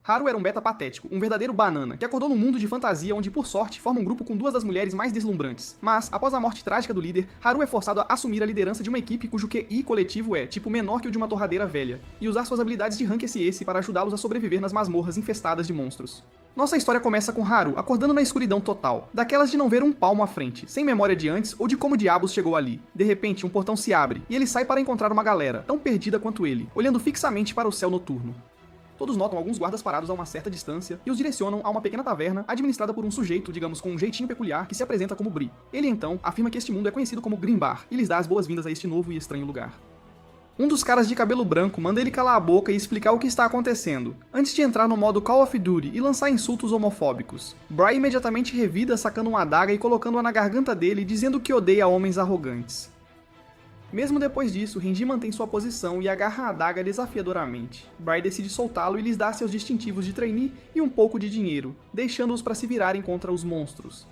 Haru era um beta patético, um verdadeiro banana, que acordou num mundo de fantasia onde, por sorte, forma um grupo com duas das mulheres mais deslumbrantes. Mas, após a morte trágica do líder, Haru é forçado a assumir a liderança de uma equipe cujo QI coletivo é, tipo, menor que o de uma torradeira velha, e usar suas habilidades de rank SS para ajudá-los a sobreviver nas masmorras infestadas de monstros. Nossa história começa com Haru acordando na escuridão total, daquelas de não ver um palmo à frente, sem memória de antes ou de como diabos chegou ali. De repente, um portão se abre, e ele sai para encontrar uma galera, tão perdida quanto ele, olhando fixamente para o céu noturno. Todos notam alguns guardas parados a uma certa distância e os direcionam a uma pequena taverna administrada por um sujeito, digamos, com um jeitinho peculiar, que se apresenta como Bree. Ele então afirma que este mundo é conhecido como Grimbar e lhes dá as boas-vindas a este novo e estranho lugar. Um dos caras de cabelo branco manda ele calar a boca e explicar o que está acontecendo, antes de entrar no modo Call of Duty e lançar insultos homofóbicos. Bree imediatamente revida sacando uma adaga e colocando-a na garganta dele, dizendo que odeia homens arrogantes. Mesmo depois disso, Renji mantém sua posição e agarra a adaga desafiadoramente. Bree decide soltá-lo e lhes dá seus distintivos de trainee e um pouco de dinheiro, deixando-os para se virarem contra os monstros.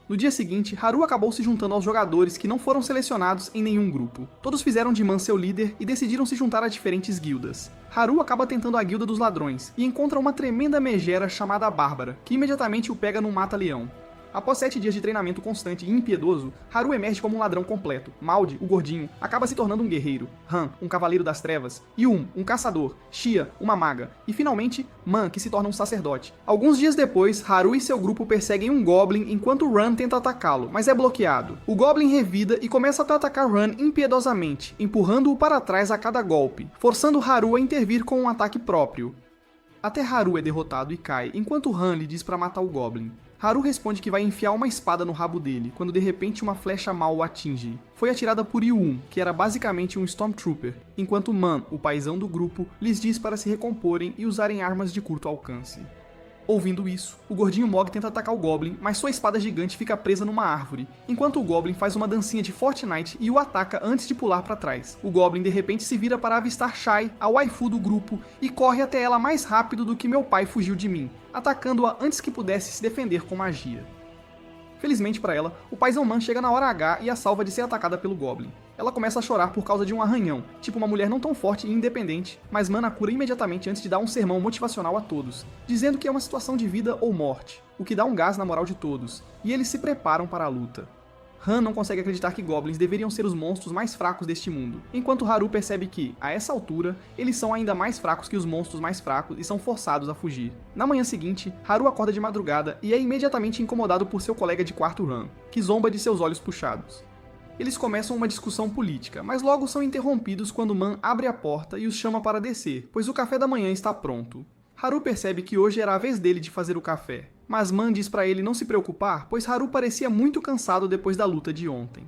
No dia seguinte, Haru acabou se juntando aos jogadores que não foram selecionados em nenhum grupo. Todos fizeram de Man seu líder e decidiram se juntar a diferentes guildas. Haru acaba tentando a guilda dos ladrões e encontra uma tremenda megera chamada Bárbara, que imediatamente o pega num mata-leão. Após 7 dias de treinamento constante e impiedoso, Haru emerge como um ladrão completo. Maldi, o gordinho, acaba se tornando um guerreiro. Han, um cavaleiro das trevas. Yum, um caçador. Xia, uma maga. E finalmente, Man, que se torna um sacerdote. Alguns dias depois, Haru e seu grupo perseguem um Goblin enquanto Ran tenta atacá-lo, mas é bloqueado. O Goblin revida e começa a atacar Ran impiedosamente, empurrando-o para trás a cada golpe, forçando Haru a intervir com um ataque próprio. Até Haru é derrotado e cai, enquanto Han lhe diz para matar o Goblin. Haru responde que vai enfiar uma espada no rabo dele, quando de repente uma flecha mal o atinge. Foi atirada por Yun, que era basicamente um Stormtrooper, enquanto Man, o paizão do grupo, lhes diz para se recomporem e usarem armas de curto alcance. Ouvindo isso, o gordinho Mog tenta atacar o Goblin, mas sua espada gigante fica presa numa árvore, enquanto o Goblin faz uma dancinha de Fortnite e o ataca antes de pular para trás. O Goblin de repente se vira para avistar Shai, a waifu do grupo, e corre até ela mais rápido do que meu pai fugiu de mim, atacando-a antes que pudesse se defender com magia. Felizmente para ela, o paizão Man chega na hora H e a salva de ser atacada pelo Goblin. Ela começa a chorar por causa de um arranhão, tipo uma mulher não tão forte e independente, mas Man a cura imediatamente antes de dar um sermão motivacional a todos, dizendo que é uma situação de vida ou morte, o que dá um gás na moral de todos, e eles se preparam para a luta. Han não consegue acreditar que Goblins deveriam ser os monstros mais fracos deste mundo, enquanto Haru percebe que, a essa altura, eles são ainda mais fracos que os monstros mais fracos e são forçados a fugir. Na manhã seguinte, Haru acorda de madrugada e é imediatamente incomodado por seu colega de quarto Ran, que zomba de seus olhos puxados. Eles começam uma discussão política, mas logo são interrompidos quando Man abre a porta e os chama para descer, pois o café da manhã está pronto. Haru percebe que hoje era a vez dele de fazer o café, mas Man diz para ele não se preocupar, pois Haru parecia muito cansado depois da luta de ontem.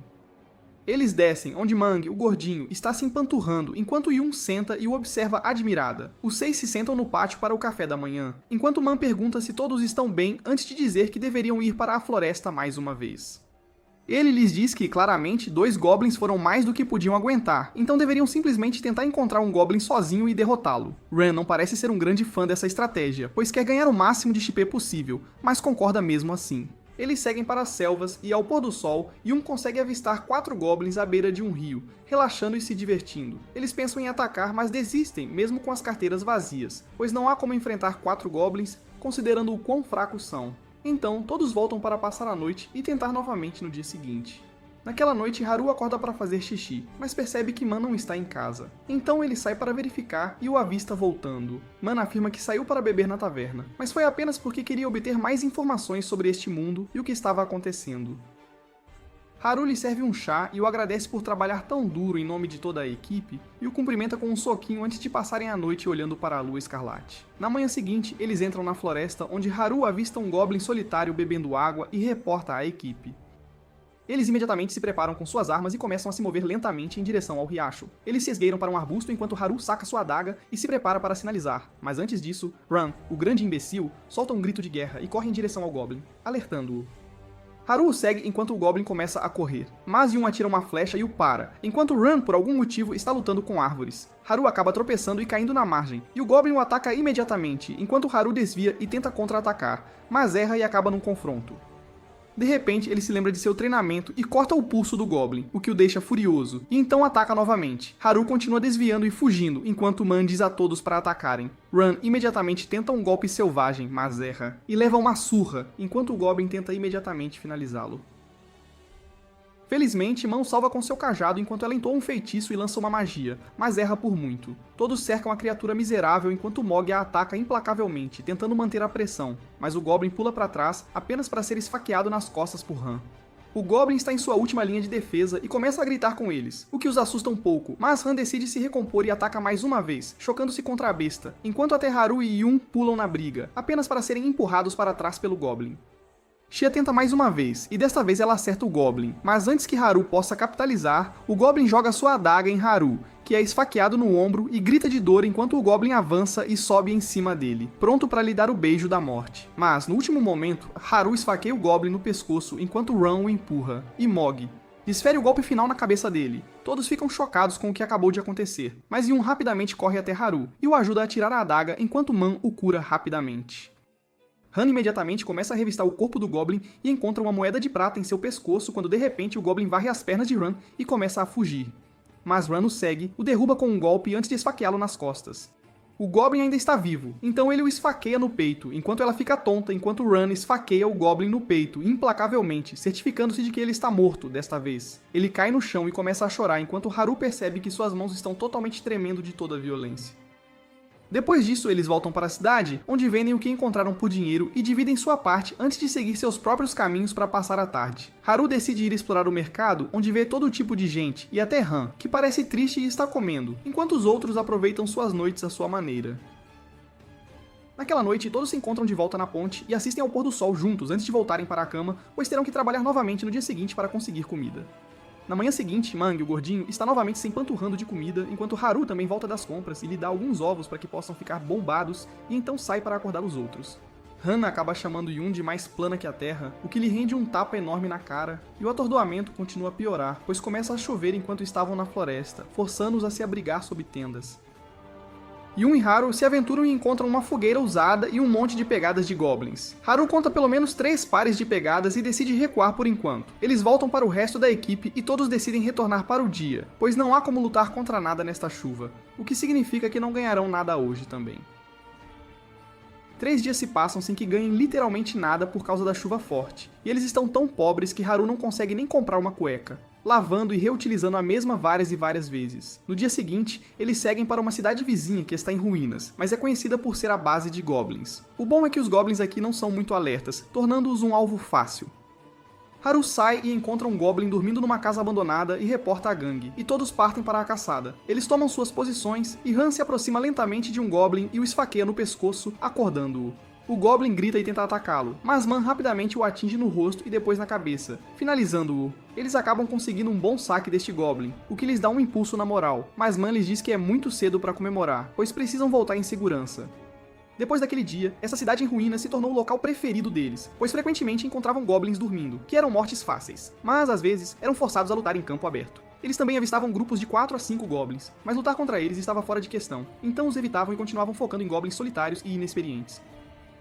Eles descem, onde Mang, o gordinho, está se empanturrando, enquanto Yun senta e o observa admirada. Os 6 se sentam no pátio para o café da manhã, enquanto Man pergunta se todos estão bem antes de dizer que deveriam ir para a floresta mais uma vez. Ele lhes diz que, claramente, 2 Goblins foram mais do que podiam aguentar, então deveriam simplesmente tentar encontrar um Goblin sozinho e derrotá-lo. Ran não parece ser um grande fã dessa estratégia, pois quer ganhar o máximo de XP possível, mas concorda mesmo assim. Eles seguem para as selvas e, ao pôr do sol, Yun consegue avistar 4 Goblins à beira de um rio, relaxando e se divertindo. Eles pensam em atacar, mas desistem, mesmo com as carteiras vazias, pois não há como enfrentar 4 Goblins, considerando o quão fracos são. Então, todos voltam para passar a noite e tentar novamente no dia seguinte. Naquela noite, Haru acorda para fazer xixi, mas percebe que Man não está em casa. Então ele sai para verificar e o avista voltando. Man afirma que saiu para beber na taverna, mas foi apenas porque queria obter mais informações sobre este mundo e o que estava acontecendo. Haru lhe serve um chá e o agradece por trabalhar tão duro em nome de toda a equipe e o cumprimenta com um soquinho antes de passarem a noite olhando para a lua escarlate. Na manhã seguinte, eles entram na floresta onde Haru avista um Goblin solitário bebendo água e reporta à equipe. Eles imediatamente se preparam com suas armas e começam a se mover lentamente em direção ao riacho. Eles se esgueiram para um arbusto enquanto Haru saca sua adaga e se prepara para sinalizar, mas antes disso, Ran, o grande imbecil, solta um grito de guerra e corre em direção ao Goblin, alertando-o. Haru o segue enquanto o Goblin começa a correr, mas Yun atira uma flecha e o para, enquanto Ran, por algum motivo, está lutando com árvores. Haru acaba tropeçando e caindo na margem, e o Goblin o ataca imediatamente, enquanto Haru desvia e tenta contra-atacar, mas erra e acaba num confronto. De repente, ele se lembra de seu treinamento e corta o pulso do Goblin, o que o deixa furioso, e então ataca novamente. Haru continua desviando e fugindo, enquanto Man diz a todos para atacarem. Ran imediatamente tenta um golpe selvagem, mas erra, e leva uma surra, enquanto o Goblin tenta imediatamente finalizá-lo. Felizmente, Man salva com seu cajado enquanto ela entoa um feitiço e lança uma magia, mas erra por muito. Todos cercam a criatura miserável enquanto Mog a ataca implacavelmente, tentando manter a pressão, mas o Goblin pula para trás apenas para ser esfaqueado nas costas por Han. O Goblin está em sua última linha de defesa e começa a gritar com eles, o que os assusta um pouco, mas Han decide se recompor e ataca mais uma vez, chocando-se contra a besta, enquanto até Haru e Yun pulam na briga, apenas para serem empurrados para trás pelo Goblin. Xia tenta mais uma vez, e desta vez ela acerta o Goblin, mas antes que Haru possa capitalizar, o Goblin joga sua adaga em Haru, que é esfaqueado no ombro e grita de dor enquanto o Goblin avança e sobe em cima dele, pronto para lhe dar o beijo da morte. Mas, no último momento, Haru esfaqueia o Goblin no pescoço enquanto Ran o empurra, e Mog desfere o golpe final na cabeça dele. Todos ficam chocados com o que acabou de acontecer, mas Yun rapidamente corre até Haru e o ajuda a tirar a adaga enquanto Man o cura rapidamente. Han imediatamente começa a revistar o corpo do Goblin e encontra uma moeda de prata em seu pescoço quando de repente o Goblin varre as pernas de Ran e começa a fugir. Mas Ran o segue, o derruba com um golpe antes de esfaqueá-lo nas costas. O Goblin ainda está vivo, então ele o esfaqueia no peito, enquanto ela fica tonta enquanto Ran esfaqueia o Goblin no peito, implacavelmente, certificando-se de que ele está morto desta vez. Ele cai no chão e começa a chorar enquanto Haru percebe que suas mãos estão totalmente tremendo de toda a violência. Depois disso, eles voltam para a cidade, onde vendem o que encontraram por dinheiro e dividem sua parte antes de seguir seus próprios caminhos para passar a tarde. Haru decide ir explorar o mercado, onde vê todo tipo de gente, e até Han, que parece triste e está comendo, enquanto os outros aproveitam suas noites à sua maneira. Naquela noite, todos se encontram de volta na ponte e assistem ao pôr do sol juntos antes de voltarem para a cama, pois terão que trabalhar novamente no dia seguinte para conseguir comida. Na manhã seguinte, Mang, o gordinho, está novamente se empanturrando de comida, enquanto Haru também volta das compras e lhe dá alguns ovos para que possam ficar bombados, e então sai para acordar os outros. Han acaba chamando Yun de mais plana que a terra, o que lhe rende um tapa enorme na cara, e o atordoamento continua a piorar, pois começa a chover enquanto estavam na floresta, forçando-os a se abrigar sob tendas. Yun e Haru se aventuram e encontram uma fogueira usada e um monte de pegadas de goblins. Haru conta pelo menos 3 pares de pegadas e decide recuar por enquanto. Eles voltam para o resto da equipe e todos decidem retornar para o dia, pois não há como lutar contra nada nesta chuva, o que significa que não ganharão nada hoje também. 3 dias se passam sem que ganhem literalmente nada por causa da chuva forte, e eles estão tão pobres que Haru não consegue nem comprar uma cueca, lavando e reutilizando a mesma várias e várias vezes. No dia seguinte, eles seguem para uma cidade vizinha que está em ruínas, mas é conhecida por ser a base de goblins. O bom é que os goblins aqui não são muito alertas, tornando-os um alvo fácil. Haru sai e encontra um Goblin dormindo numa casa abandonada e reporta a gangue, e todos partem para a caçada. Eles tomam suas posições e Han se aproxima lentamente de um Goblin e o esfaqueia no pescoço, acordando-o. O Goblin grita e tenta atacá-lo, mas Man rapidamente o atinge no rosto e depois na cabeça, finalizando-o. Eles acabam conseguindo um bom saque deste Goblin, o que lhes dá um impulso na moral, mas Man lhes diz que é muito cedo para comemorar, pois precisam voltar em segurança. Depois daquele dia, essa cidade em ruínas se tornou o local preferido deles, pois frequentemente encontravam goblins dormindo, que eram mortes fáceis, mas às vezes eram forçados a lutar em campo aberto. Eles também avistavam grupos de 4 a 5 goblins, mas lutar contra eles estava fora de questão, então os evitavam e continuavam focando em goblins solitários e inexperientes.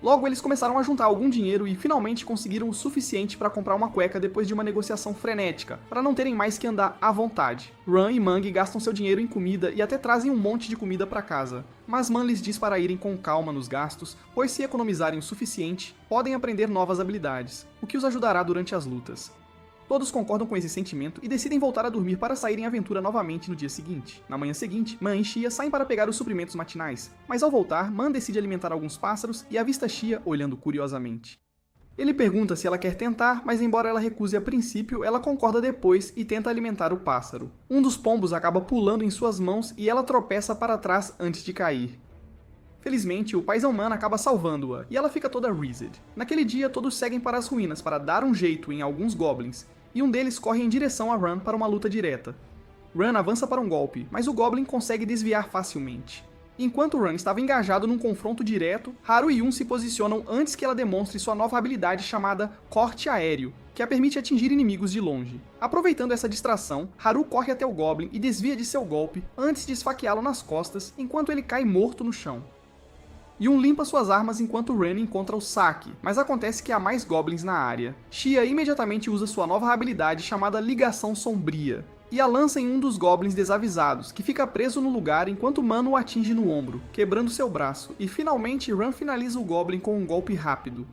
Logo, eles começaram a juntar algum dinheiro e finalmente conseguiram o suficiente para comprar uma cueca depois de uma negociação frenética, para não terem mais que andar à vontade. Ran e Mang gastam seu dinheiro em comida e até trazem um monte de comida para casa, mas Man lhes diz para irem com calma nos gastos, pois se economizarem o suficiente, podem aprender novas habilidades, o que os ajudará durante as lutas. Todos concordam com esse sentimento e decidem voltar a dormir para sair em aventura novamente no dia seguinte. Na manhã seguinte, Man e Xia saem para pegar os suprimentos matinais, mas ao voltar, Man decide alimentar alguns pássaros e avista Xia olhando curiosamente. Ele pergunta se ela quer tentar, mas embora ela recuse a princípio, ela concorda depois e tenta alimentar o pássaro. Um dos pombos acaba pulando em suas mãos e ela tropeça para trás antes de cair. Felizmente, o paizão Man acaba salvando-a, e ela fica toda reased. Naquele dia, todos seguem para as ruínas para dar um jeito em alguns goblins, e um deles corre em direção a Ran para uma luta direta. Ran avança para um golpe, mas o Goblin consegue desviar facilmente. Enquanto Ran estava engajado num confronto direto, Haru e Yun se posicionam antes que ela demonstre sua nova habilidade chamada Corte Aéreo, que a permite atingir inimigos de longe. Aproveitando essa distração, Haru corre até o Goblin e desvia de seu golpe antes de esfaqueá-lo nas costas, enquanto ele cai morto no chão. Yun limpa suas armas enquanto Ren encontra o Saki, mas acontece que há mais goblins na área. Xia imediatamente usa sua nova habilidade chamada Ligação Sombria, e a lança em um dos goblins desavisados, que fica preso no lugar enquanto Man o atinge no ombro, quebrando seu braço, e finalmente Ren finaliza o goblin com um golpe rápido.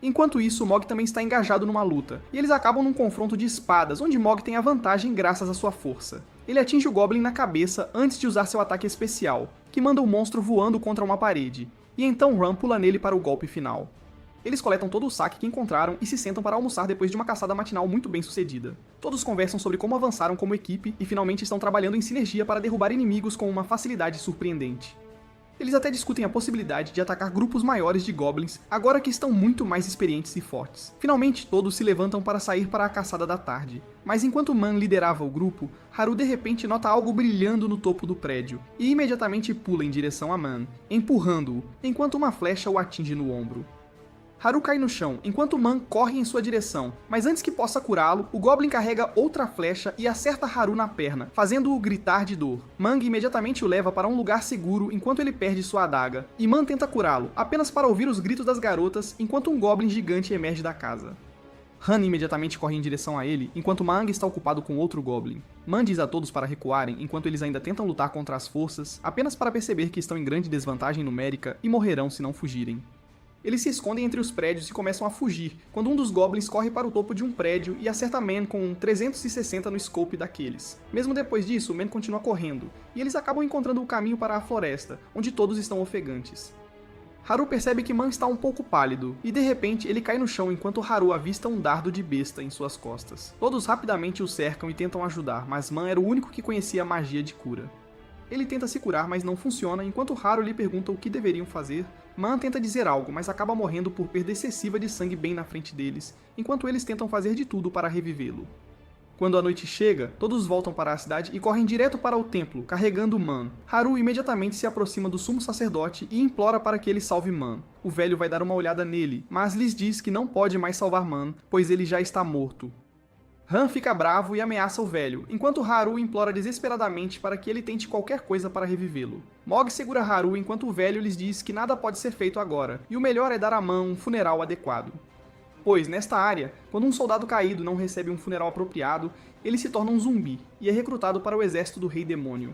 Enquanto isso, Mog também está engajado numa luta, e eles acabam num confronto de espadas, onde Mog tem a vantagem graças à sua força. Ele atinge o Goblin na cabeça antes de usar seu ataque especial, que manda o monstro voando contra uma parede, e então Ren pula nele para o golpe final. Eles coletam todo o saque que encontraram e se sentam para almoçar depois de uma caçada matinal muito bem sucedida. Todos conversam sobre como avançaram como equipe e finalmente estão trabalhando em sinergia para derrubar inimigos com uma facilidade surpreendente. Eles até discutem a possibilidade de atacar grupos maiores de goblins, agora que estão muito mais experientes e fortes. Finalmente, todos se levantam para sair para a caçada da tarde. Mas enquanto Man liderava o grupo, Haru de repente nota algo brilhando no topo do prédio, e imediatamente pula em direção a Man, empurrando-o, enquanto uma flecha o atinge no ombro. Haru cai no chão, enquanto Man corre em sua direção, mas antes que possa curá-lo, o Goblin carrega outra flecha e acerta Haru na perna, fazendo-o gritar de dor. Mang imediatamente o leva para um lugar seguro enquanto ele perde sua adaga, e Man tenta curá-lo, apenas para ouvir os gritos das garotas enquanto um Goblin gigante emerge da casa. Han imediatamente corre em direção a ele, enquanto Mang está ocupado com outro Goblin. Man diz a todos para recuarem, enquanto eles ainda tentam lutar contra as forças, apenas para perceber que estão em grande desvantagem numérica e morrerão se não fugirem. Eles se escondem entre os prédios e começam a fugir, quando um dos goblins corre para o topo de um prédio e acerta Man com um 360 no scope daqueles. Mesmo depois disso, Man continua correndo, e eles acabam encontrando o caminho para a floresta, onde todos estão ofegantes. Haru percebe que Man está um pouco pálido, e de repente ele cai no chão enquanto Haru avista um dardo de besta em suas costas. Todos rapidamente o cercam e tentam ajudar, mas Man era o único que conhecia a magia de cura. Ele tenta se curar, mas não funciona, enquanto Haru lhe pergunta o que deveriam fazer. Man tenta dizer algo, mas acaba morrendo por perda excessiva de sangue bem na frente deles, enquanto eles tentam fazer de tudo para revivê-lo. Quando a noite chega, todos voltam para a cidade e correm direto para o templo, carregando Man. Haru imediatamente se aproxima do sumo sacerdote e implora para que ele salve Man. O velho vai dar uma olhada nele, mas lhes diz que não pode mais salvar Man, pois ele já está morto. Han fica bravo e ameaça o velho, enquanto Haru implora desesperadamente para que ele tente qualquer coisa para revivê-lo. Mog segura Haru enquanto o velho lhes diz que nada pode ser feito agora, e o melhor é dar a Man um funeral adequado. Pois, nesta área, quando um soldado caído não recebe um funeral apropriado, ele se torna um zumbi, e é recrutado para o exército do Rei Demônio.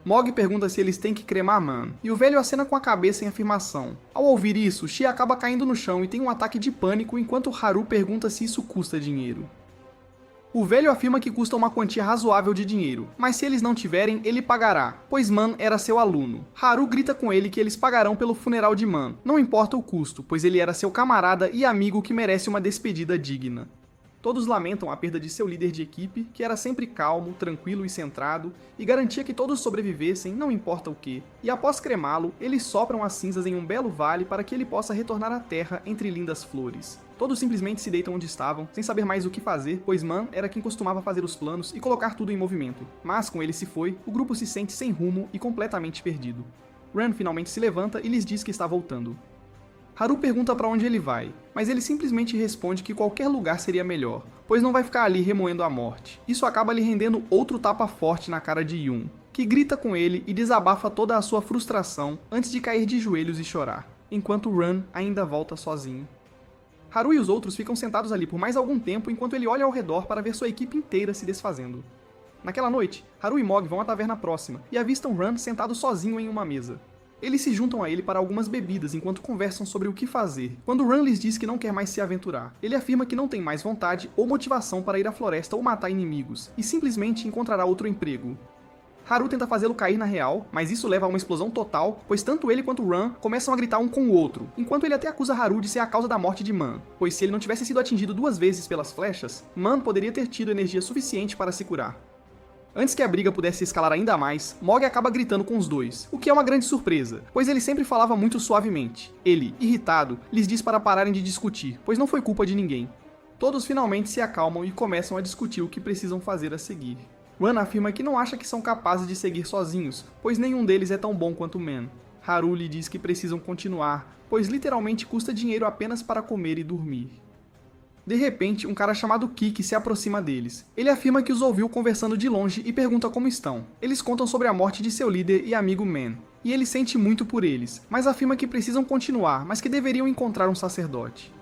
Mog pergunta se eles têm que cremar Man, e o velho acena com a cabeça em afirmação. Ao ouvir isso, Xia acaba caindo no chão e tem um ataque de pânico enquanto Haru pergunta se isso custa dinheiro. O velho afirma que custa uma quantia razoável de dinheiro, mas se eles não tiverem, ele pagará, pois Man era seu aluno. Haru grita com ele que eles pagarão pelo funeral de Man, não importa o custo, pois ele era seu camarada e amigo que merece uma despedida digna. Todos lamentam a perda de seu líder de equipe, que era sempre calmo, tranquilo e centrado, e garantia que todos sobrevivessem, não importa o que. E após cremá-lo, eles sopram as cinzas em um belo vale para que ele possa retornar à terra entre lindas flores. Todos simplesmente se deitam onde estavam, sem saber mais o que fazer, pois Man era quem costumava fazer os planos e colocar tudo em movimento. Mas com ele se foi, o grupo se sente sem rumo e completamente perdido. Ren finalmente se levanta e lhes diz que está voltando. Haru pergunta para onde ele vai, mas ele simplesmente responde que qualquer lugar seria melhor, pois não vai ficar ali remoendo a morte. Isso acaba lhe rendendo outro tapa forte na cara de Yun, que grita com ele e desabafa toda a sua frustração antes de cair de joelhos e chorar, enquanto Ren ainda volta sozinho. Haru e os outros ficam sentados ali por mais algum tempo enquanto ele olha ao redor para ver sua equipe inteira se desfazendo. Naquela noite, Haru e Mog vão à taverna próxima e avistam Ren sentado sozinho em uma mesa. Eles se juntam a ele para algumas bebidas enquanto conversam sobre o que fazer, quando Ren lhes diz que não quer mais se aventurar. Ele afirma que não tem mais vontade ou motivação para ir à floresta ou matar inimigos, e simplesmente encontrará outro emprego. Haru tenta fazê-lo cair na real, mas isso leva a uma explosão total, pois tanto ele quanto Ren começam a gritar um com o outro, enquanto ele até acusa Haru de ser a causa da morte de Man, pois se ele não tivesse sido atingido 2 vezes pelas flechas, Man poderia ter tido energia suficiente para se curar. Antes que a briga pudesse escalar ainda mais, Mog acaba gritando com os dois, o que é uma grande surpresa, pois ele sempre falava muito suavemente. Ele, irritado, lhes diz para pararem de discutir, pois não foi culpa de ninguém. Todos finalmente se acalmam e começam a discutir o que precisam fazer a seguir. Ren afirma que não acha que são capazes de seguir sozinhos, pois nenhum deles é tão bom quanto Man. Haru lhe diz que precisam continuar, pois literalmente custa dinheiro apenas para comer e dormir. De repente, um cara chamado Kiki se aproxima deles. Ele afirma que os ouviu conversando de longe e pergunta como estão. Eles contam sobre a morte de seu líder e amigo Man. e ele sente muito por eles, mas afirma que precisam continuar, mas que deveriam encontrar um sacerdote.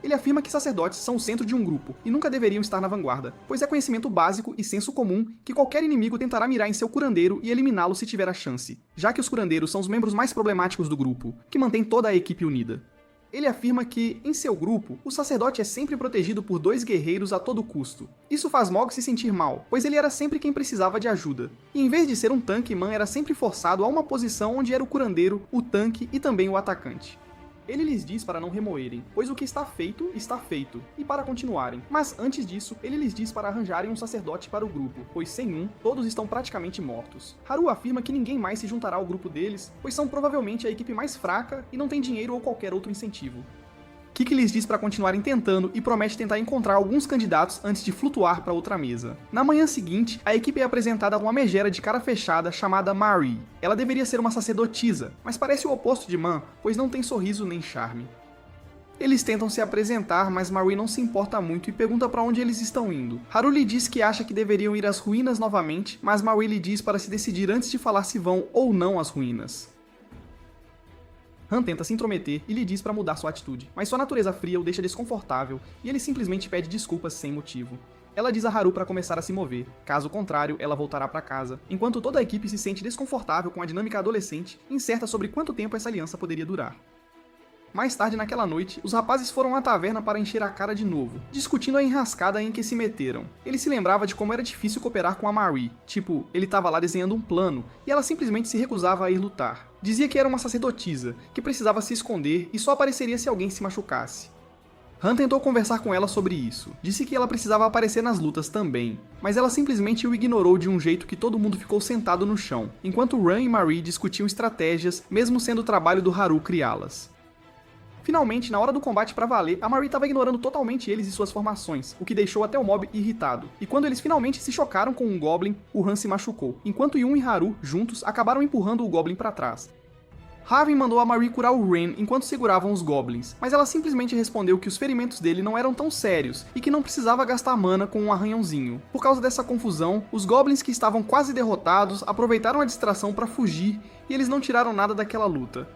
Ele afirma que sacerdotes são o centro de um grupo e nunca deveriam estar na vanguarda, pois é conhecimento básico e senso comum que qualquer inimigo tentará mirar em seu curandeiro e eliminá-lo se tiver a chance, já que os curandeiros são os membros mais problemáticos do grupo, que mantém toda a equipe unida. Ele afirma que, em seu grupo, o sacerdote é sempre protegido por 2 guerreiros a todo custo. Isso faz Mog se sentir mal, pois ele era sempre quem precisava de ajuda. E em vez de ser um tanque, Man era sempre forçado a uma posição onde era o curandeiro, o tanque e também o atacante. Ele lhes diz para não remoerem, pois o que está feito, e para continuarem. Mas antes disso, ele lhes diz para arranjarem um sacerdote para o grupo, pois sem um, todos estão praticamente mortos. Haru afirma que ninguém mais se juntará ao grupo deles, pois são provavelmente a equipe mais fraca e não tem dinheiro ou qualquer outro incentivo. Kiki lhes diz para continuarem tentando e promete tentar encontrar alguns candidatos antes de flutuar para outra mesa. Na manhã seguinte, a equipe é apresentada a uma megera de cara fechada chamada Marie. Ela deveria ser uma sacerdotisa, mas parece o oposto de Man, pois não tem sorriso nem charme. Eles tentam se apresentar, mas Marie não se importa muito e pergunta para onde eles estão indo. Haru lhe diz que acha que deveriam ir às ruínas novamente, mas Marie lhe diz para se decidir antes de falar se vão ou não às ruínas. Han tenta se intrometer e lhe diz para mudar sua atitude, mas sua natureza fria o deixa desconfortável e ele simplesmente pede desculpas sem motivo. Ela diz a Haru para começar a se mover, caso contrário, ela voltará para casa, enquanto toda a equipe se sente desconfortável com a dinâmica adolescente, incerta sobre quanto tempo essa aliança poderia durar. Mais tarde naquela noite, os rapazes foram à taverna para encher a cara de novo, discutindo a enrascada em que se meteram. Ele se lembrava de como era difícil cooperar com a Marie, tipo, ele estava lá desenhando um plano, e ela simplesmente se recusava a ir lutar. Dizia que era uma sacerdotisa, que precisava se esconder e só apareceria se alguém se machucasse. Han tentou conversar com ela sobre isso, disse que ela precisava aparecer nas lutas também, mas ela simplesmente o ignorou de um jeito que todo mundo ficou sentado no chão, enquanto Ran e Marie discutiam estratégias, mesmo sendo o trabalho do Haru criá-las. Finalmente, na hora do combate pra valer, a Marie estava ignorando totalmente eles e suas formações, o que deixou até o mob irritado. E quando eles finalmente se chocaram com um Goblin, o Han se machucou, enquanto Yun e Haru, juntos, acabaram empurrando o Goblin pra trás. Raven mandou a Marie curar o Ren enquanto seguravam os Goblins, mas ela simplesmente respondeu que os ferimentos dele não eram tão sérios e que não precisava gastar mana com um arranhãozinho. Por causa dessa confusão, os Goblins que estavam quase derrotados aproveitaram a distração pra fugir e eles não tiraram nada daquela luta.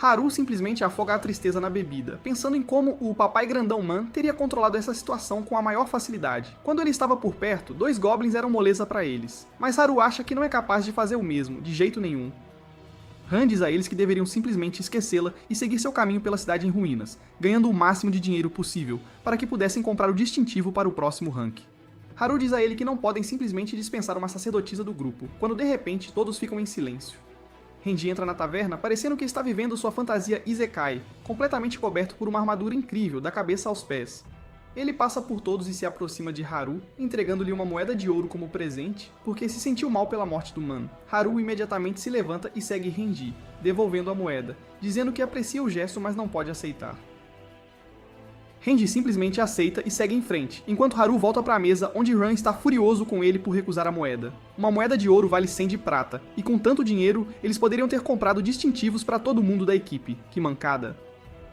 Haru simplesmente afoga a tristeza na bebida, pensando em como o papai grandão Man teria controlado essa situação com a maior facilidade. Quando ele estava por perto, 2 Goblins eram moleza para eles, mas Haru acha que não é capaz de fazer o mesmo, de jeito nenhum. Han diz a eles que deveriam simplesmente esquecê-la e seguir seu caminho pela cidade em ruínas, ganhando o máximo de dinheiro possível, para que pudessem comprar o distintivo para o próximo rank. Haru diz a ele que não podem simplesmente dispensar uma sacerdotisa do grupo, quando de repente todos ficam em silêncio. Renji entra na taverna parecendo que está vivendo sua fantasia Isekai, completamente coberto por uma armadura incrível, da cabeça aos pés. Ele passa por todos e se aproxima de Haru, entregando-lhe uma moeda de ouro como presente, porque se sentiu mal pela morte do Man. Haru imediatamente se levanta e segue Renji, devolvendo a moeda, dizendo que aprecia o gesto, mas não pode aceitar. Renji simplesmente aceita e segue em frente, enquanto Haru volta para a mesa onde Ran está furioso com ele por recusar a moeda. Uma moeda de ouro vale 100 de prata, e com tanto dinheiro, eles poderiam ter comprado distintivos para todo mundo da equipe. Que mancada.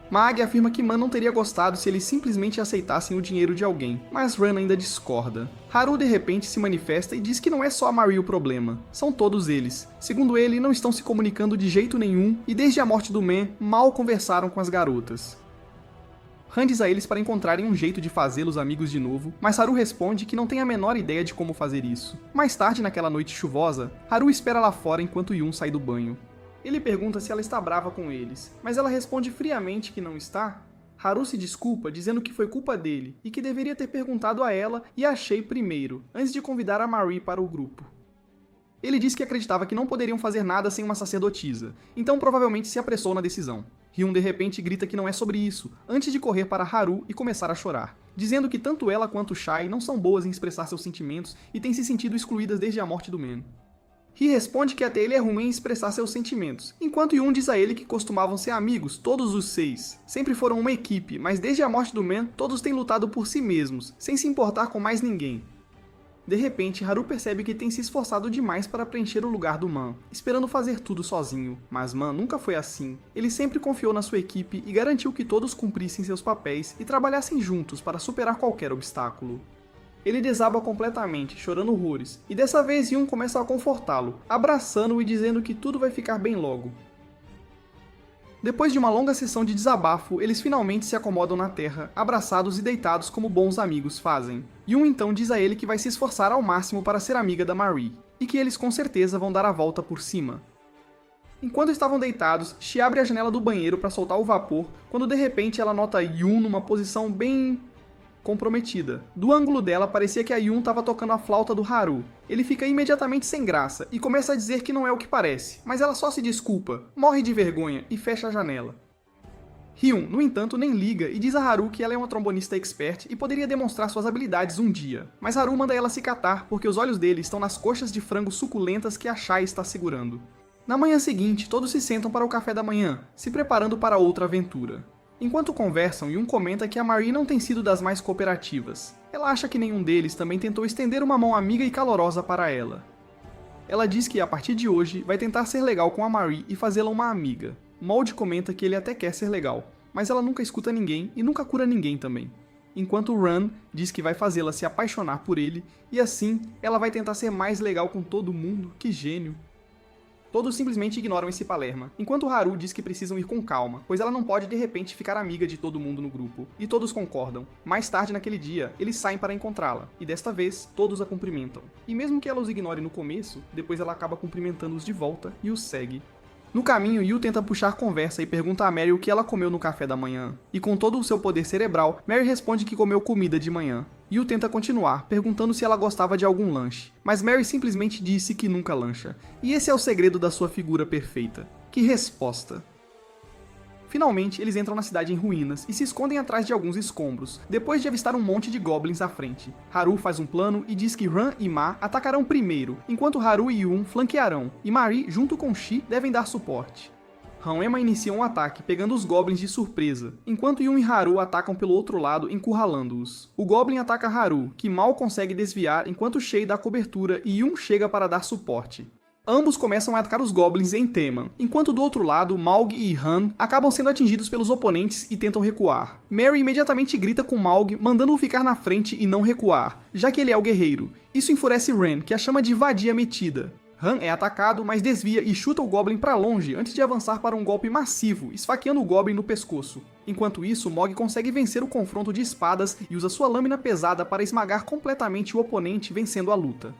Mag afirma que Man não teria gostado se eles simplesmente aceitassem o dinheiro de alguém, mas Ran ainda discorda. Haru de repente se manifesta e diz que não é só a Marie o problema, são todos eles. Segundo ele, não estão se comunicando de jeito nenhum e desde a morte do Man, mal conversaram com as garotas. Han diz a eles para encontrarem um jeito de fazê-los amigos de novo, mas Haru responde que não tem a menor ideia de como fazer isso. Mais tarde naquela noite chuvosa, Haru espera lá fora enquanto Yun sai do banho. Ele pergunta se ela está brava com eles, mas ela responde friamente que não está. Haru se desculpa dizendo que foi culpa dele e que deveria ter perguntado a ela e a Shay primeiro, antes de convidar a Marie para o grupo. Ele diz que acreditava que não poderiam fazer nada sem uma sacerdotisa, então provavelmente se apressou na decisão. Hyun de repente grita que não é sobre isso, antes de correr para Haru e começar a chorar, dizendo que tanto ela quanto Shai não são boas em expressar seus sentimentos e têm se sentido excluídas desde a morte do Man. Ri responde que até ele é ruim em expressar seus sentimentos, enquanto Yun diz a ele que costumavam ser amigos, todos os 6. Sempre foram uma equipe, mas desde a morte do Man, todos têm lutado por si mesmos, sem se importar com mais ninguém. De repente, Haru percebe que tem se esforçado demais para preencher o lugar do Man, esperando fazer tudo sozinho. Mas Man nunca foi assim. Ele sempre confiou na sua equipe e garantiu que todos cumprissem seus papéis e trabalhassem juntos para superar qualquer obstáculo. Ele desaba completamente, chorando horrores, e dessa vez Yoon começa a confortá-lo, abraçando-o e dizendo que tudo vai ficar bem logo. Depois de uma longa sessão de desabafo, eles finalmente se acomodam na terra, abraçados e deitados como bons amigos fazem. Yoon então diz a ele que vai se esforçar ao máximo para ser amiga da Marie, e que eles com certeza vão dar a volta por cima. Enquanto estavam deitados, Shi abre a janela do banheiro para soltar o vapor, quando de repente ela nota Yoon numa posição bem comprometida. Do ângulo dela, parecia que a Yoon estava tocando a flauta do Haru. Ele fica imediatamente sem graça e começa a dizer que não é o que parece, mas ela só se desculpa, morre de vergonha e fecha a janela. Hyun, no entanto, nem liga e diz a Haru que ela é uma trombonista expert e poderia demonstrar suas habilidades um dia. Mas Haru manda ela se catar porque os olhos dele estão nas coxas de frango suculentas que a Shai está segurando. Na manhã seguinte, todos se sentam para o café da manhã, se preparando para outra aventura. Enquanto conversam, Yoon comenta que a Marie não tem sido das mais cooperativas. Ela acha que nenhum deles também tentou estender uma mão amiga e calorosa para ela. Ela diz que, a partir de hoje, vai tentar ser legal com a Marie e fazê-la uma amiga. Mold comenta que ele até quer ser legal, mas ela nunca escuta ninguém e nunca cura ninguém também. Enquanto Run diz que vai fazê-la se apaixonar por ele, e assim, ela vai tentar ser mais legal com todo mundo. Que gênio! Todos simplesmente ignoram esse Palerma, enquanto Haru diz que precisam ir com calma, pois ela não pode de repente ficar amiga de todo mundo no grupo, e todos concordam. Mais tarde naquele dia, eles saem para encontrá-la, e desta vez, todos a cumprimentam. E mesmo que ela os ignore no começo, depois ela acaba cumprimentando-os de volta e os segue. No caminho, Yu tenta puxar conversa e pergunta a Mary o que ela comeu no café da manhã. E com todo o seu poder cerebral, Mary responde que comeu comida de manhã. Yu tenta continuar, perguntando se ela gostava de algum lanche. Mas Mary simplesmente disse que nunca lancha. E esse é o segredo da sua figura perfeita. Que resposta! Finalmente, eles entram na cidade em ruínas e se escondem atrás de alguns escombros, depois de avistar um monte de goblins à frente. Haru faz um plano e diz que Ran e Ma atacarão primeiro, enquanto Haru e Yoon flanquearão, e Marie, junto com Shi, devem dar suporte. Han e Emma iniciam um ataque, pegando os goblins de surpresa, enquanto Yoon e Haru atacam pelo outro lado, encurralando-os. O goblin ataca Haru, que mal consegue desviar enquanto Shei dá cobertura e Yoon chega para dar suporte. Ambos começam a atacar os goblins em Teman, enquanto do outro lado, Maug e Han acabam sendo atingidos pelos oponentes e tentam recuar. Mary imediatamente grita com Maug, mandando-o ficar na frente e não recuar, já que ele é o guerreiro. Isso enfurece Ren, que a chama de vadia metida. Han é atacado, mas desvia e chuta o Goblin para longe antes de avançar para um golpe massivo, esfaqueando o Goblin no pescoço. Enquanto isso, Mog consegue vencer o confronto de espadas e usa sua lâmina pesada para esmagar completamente o oponente, vencendo a luta.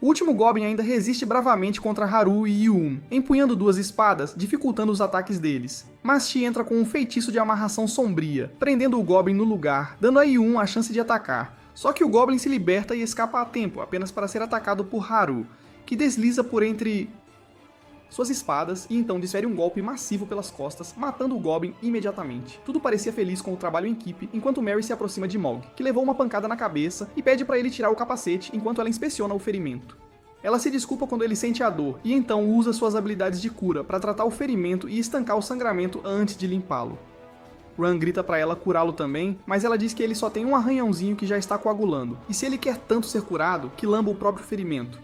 O último Goblin ainda resiste bravamente contra Haru e Yoon, empunhando duas espadas, dificultando os ataques deles. Mas Shi entra com um feitiço de amarração sombria, prendendo o Goblin no lugar, dando a Yoon a chance de atacar. Só que o Goblin se liberta e escapa a tempo, apenas para ser atacado por Haru, que desliza por entre suas espadas e então desfere um golpe massivo pelas costas, matando o Goblin imediatamente. Tudo parecia feliz com o trabalho em equipe, enquanto Mary se aproxima de Mog, que levou uma pancada na cabeça e pede para ele tirar o capacete enquanto ela inspeciona o ferimento. Ela se desculpa quando ele sente a dor e então usa suas habilidades de cura para tratar o ferimento e estancar o sangramento antes de limpá-lo. Ran grita para ela curá-lo também, mas ela diz que ele só tem um arranhãozinho que já está coagulando, e se ele quer tanto ser curado, que lamba o próprio ferimento.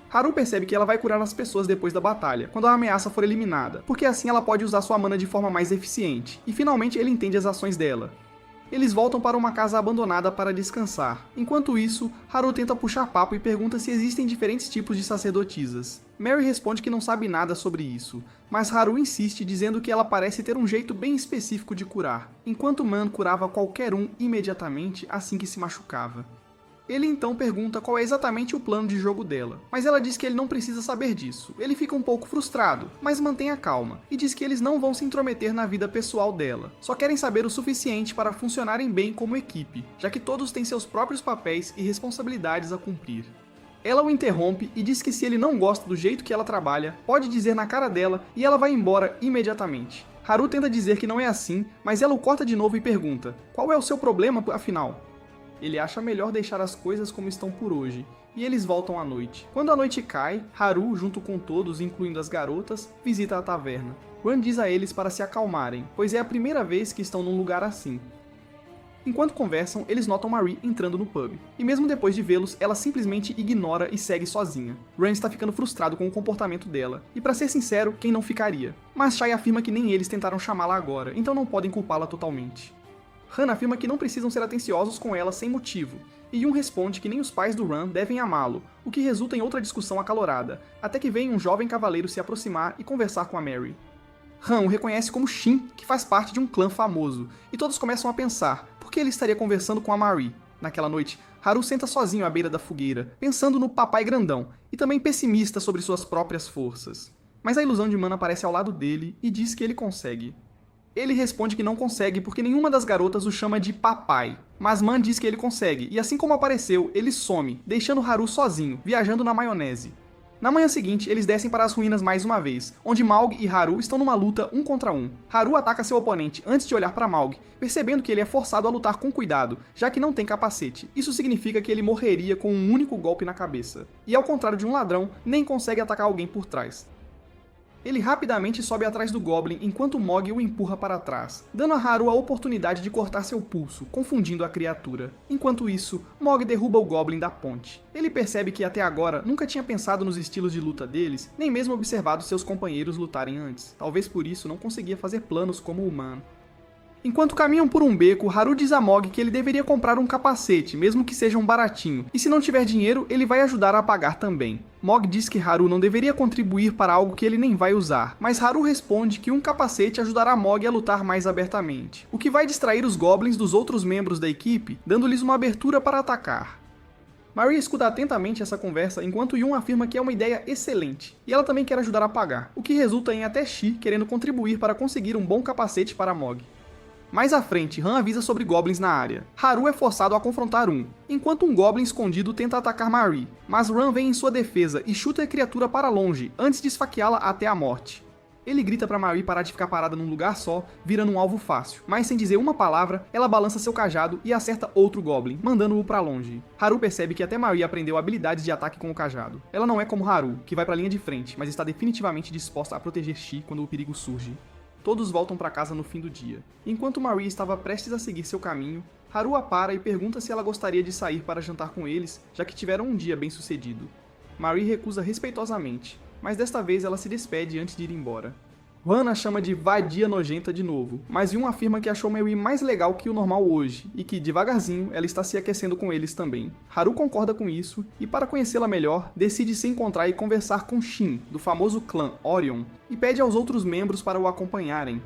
Haru percebe que ela vai curar as pessoas depois da batalha, quando a ameaça for eliminada, porque assim ela pode usar sua mana de forma mais eficiente, e finalmente ele entende as ações dela. Eles voltam para uma casa abandonada para descansar. Enquanto isso, Haru tenta puxar papo e pergunta se existem diferentes tipos de sacerdotisas. Mary responde que não sabe nada sobre isso, mas Haru insiste dizendo que ela parece ter um jeito bem específico de curar, enquanto Man curava qualquer um imediatamente assim que se machucava. Ele então pergunta qual é exatamente o plano de jogo dela, mas ela diz que ele não precisa saber disso. Ele fica um pouco frustrado, mas mantém a calma, e diz que eles não vão se intrometer na vida pessoal dela, só querem saber o suficiente para funcionarem bem como equipe, já que todos têm seus próprios papéis e responsabilidades a cumprir. Ela o interrompe e diz que se ele não gosta do jeito que ela trabalha, pode dizer na cara dela e ela vai embora imediatamente. Haru tenta dizer que não é assim, mas ela o corta de novo e pergunta: qual é o seu problema, afinal? Ele acha melhor deixar as coisas como estão por hoje, e eles voltam à noite. Quando a noite cai, Haru, junto com todos, incluindo as garotas, visita a taverna. Ran diz a eles para se acalmarem, pois é a primeira vez que estão num lugar assim. Enquanto conversam, eles notam Marie entrando no pub, e mesmo depois de vê-los, ela simplesmente ignora e segue sozinha. Ran está ficando frustrado com o comportamento dela, e pra ser sincero, quem não ficaria? Mas Shai afirma que nem eles tentaram chamá-la agora, então não podem culpá-la totalmente. Han afirma que não precisam ser atenciosos com ela sem motivo, e Yun responde que nem os pais do Ran devem amá-lo, o que resulta em outra discussão acalorada, até que vem um jovem cavaleiro se aproximar e conversar com a Mary. Han o reconhece como Shin, que faz parte de um clã famoso, e todos começam a pensar por que ele estaria conversando com a Marie. Naquela noite, Haru senta sozinho à beira da fogueira, pensando no papai grandão, e também pessimista sobre suas próprias forças. Mas a ilusão de mana aparece ao lado dele e diz que ele consegue. Ele responde que não consegue porque nenhuma das garotas o chama de papai, mas Man diz que ele consegue, e assim como apareceu, ele some, deixando Haru sozinho, viajando na maionese. Na manhã seguinte, eles descem para as ruínas mais uma vez, onde Maug e Haru estão numa luta 1 contra 1. Haru ataca seu oponente antes de olhar para Maug, percebendo que ele é forçado a lutar com cuidado, já que não tem capacete. Isso significa que ele morreria com um único golpe na cabeça. E ao contrário de um ladrão, nem consegue atacar alguém por trás. Ele rapidamente sobe atrás do Goblin enquanto Mog o empurra para trás, dando a Haru a oportunidade de cortar seu pulso, confundindo a criatura. Enquanto isso, Mog derruba o Goblin da ponte. Ele percebe que até agora nunca tinha pensado nos estilos de luta deles, nem mesmo observado seus companheiros lutarem antes. Talvez por isso não conseguia fazer planos como o Man. Enquanto caminham por um beco, Haru diz a Mog que ele deveria comprar um capacete, mesmo que seja um baratinho, e se não tiver dinheiro, ele vai ajudar a pagar também. Mog diz que Haru não deveria contribuir para algo que ele nem vai usar, mas Haru responde que um capacete ajudará Mog a lutar mais abertamente, o que vai distrair os Goblins dos outros membros da equipe, dando-lhes uma abertura para atacar. Marie escuta atentamente essa conversa enquanto Yun afirma que é uma ideia excelente, e ela também quer ajudar a pagar, o que resulta em até Shi querendo contribuir para conseguir um bom capacete para Mog. Mais à frente, Han avisa sobre Goblins na área. Haru é forçado a confrontar um, enquanto um Goblin escondido tenta atacar Marie, mas Ran vem em sua defesa e chuta a criatura para longe, antes de esfaqueá-la até a morte. Ele grita para Marie parar de ficar parada num lugar só, virando um alvo fácil, mas sem dizer uma palavra, ela balança seu cajado e acerta outro Goblin, mandando-o para longe. Haru percebe que até Marie aprendeu habilidades de ataque com o cajado. Ela não é como Haru, que vai para a linha de frente, mas está definitivamente disposta a proteger Shi quando o perigo surge. Todos voltam para casa no fim do dia. Enquanto Marie estava prestes a seguir seu caminho, Haru a para e pergunta se ela gostaria de sair para jantar com eles, já que tiveram um dia bem sucedido. Marie recusa respeitosamente, mas desta vez ela se despede antes de ir embora. Han a chama de vadia nojenta de novo, mas Yun afirma que achou Marie mais legal que o normal hoje, e que, devagarzinho, ela está se aquecendo com eles também. Haru concorda com isso, e para conhecê-la melhor, decide se encontrar e conversar com Shin, do famoso clã Orion, e pede aos outros membros para o acompanharem.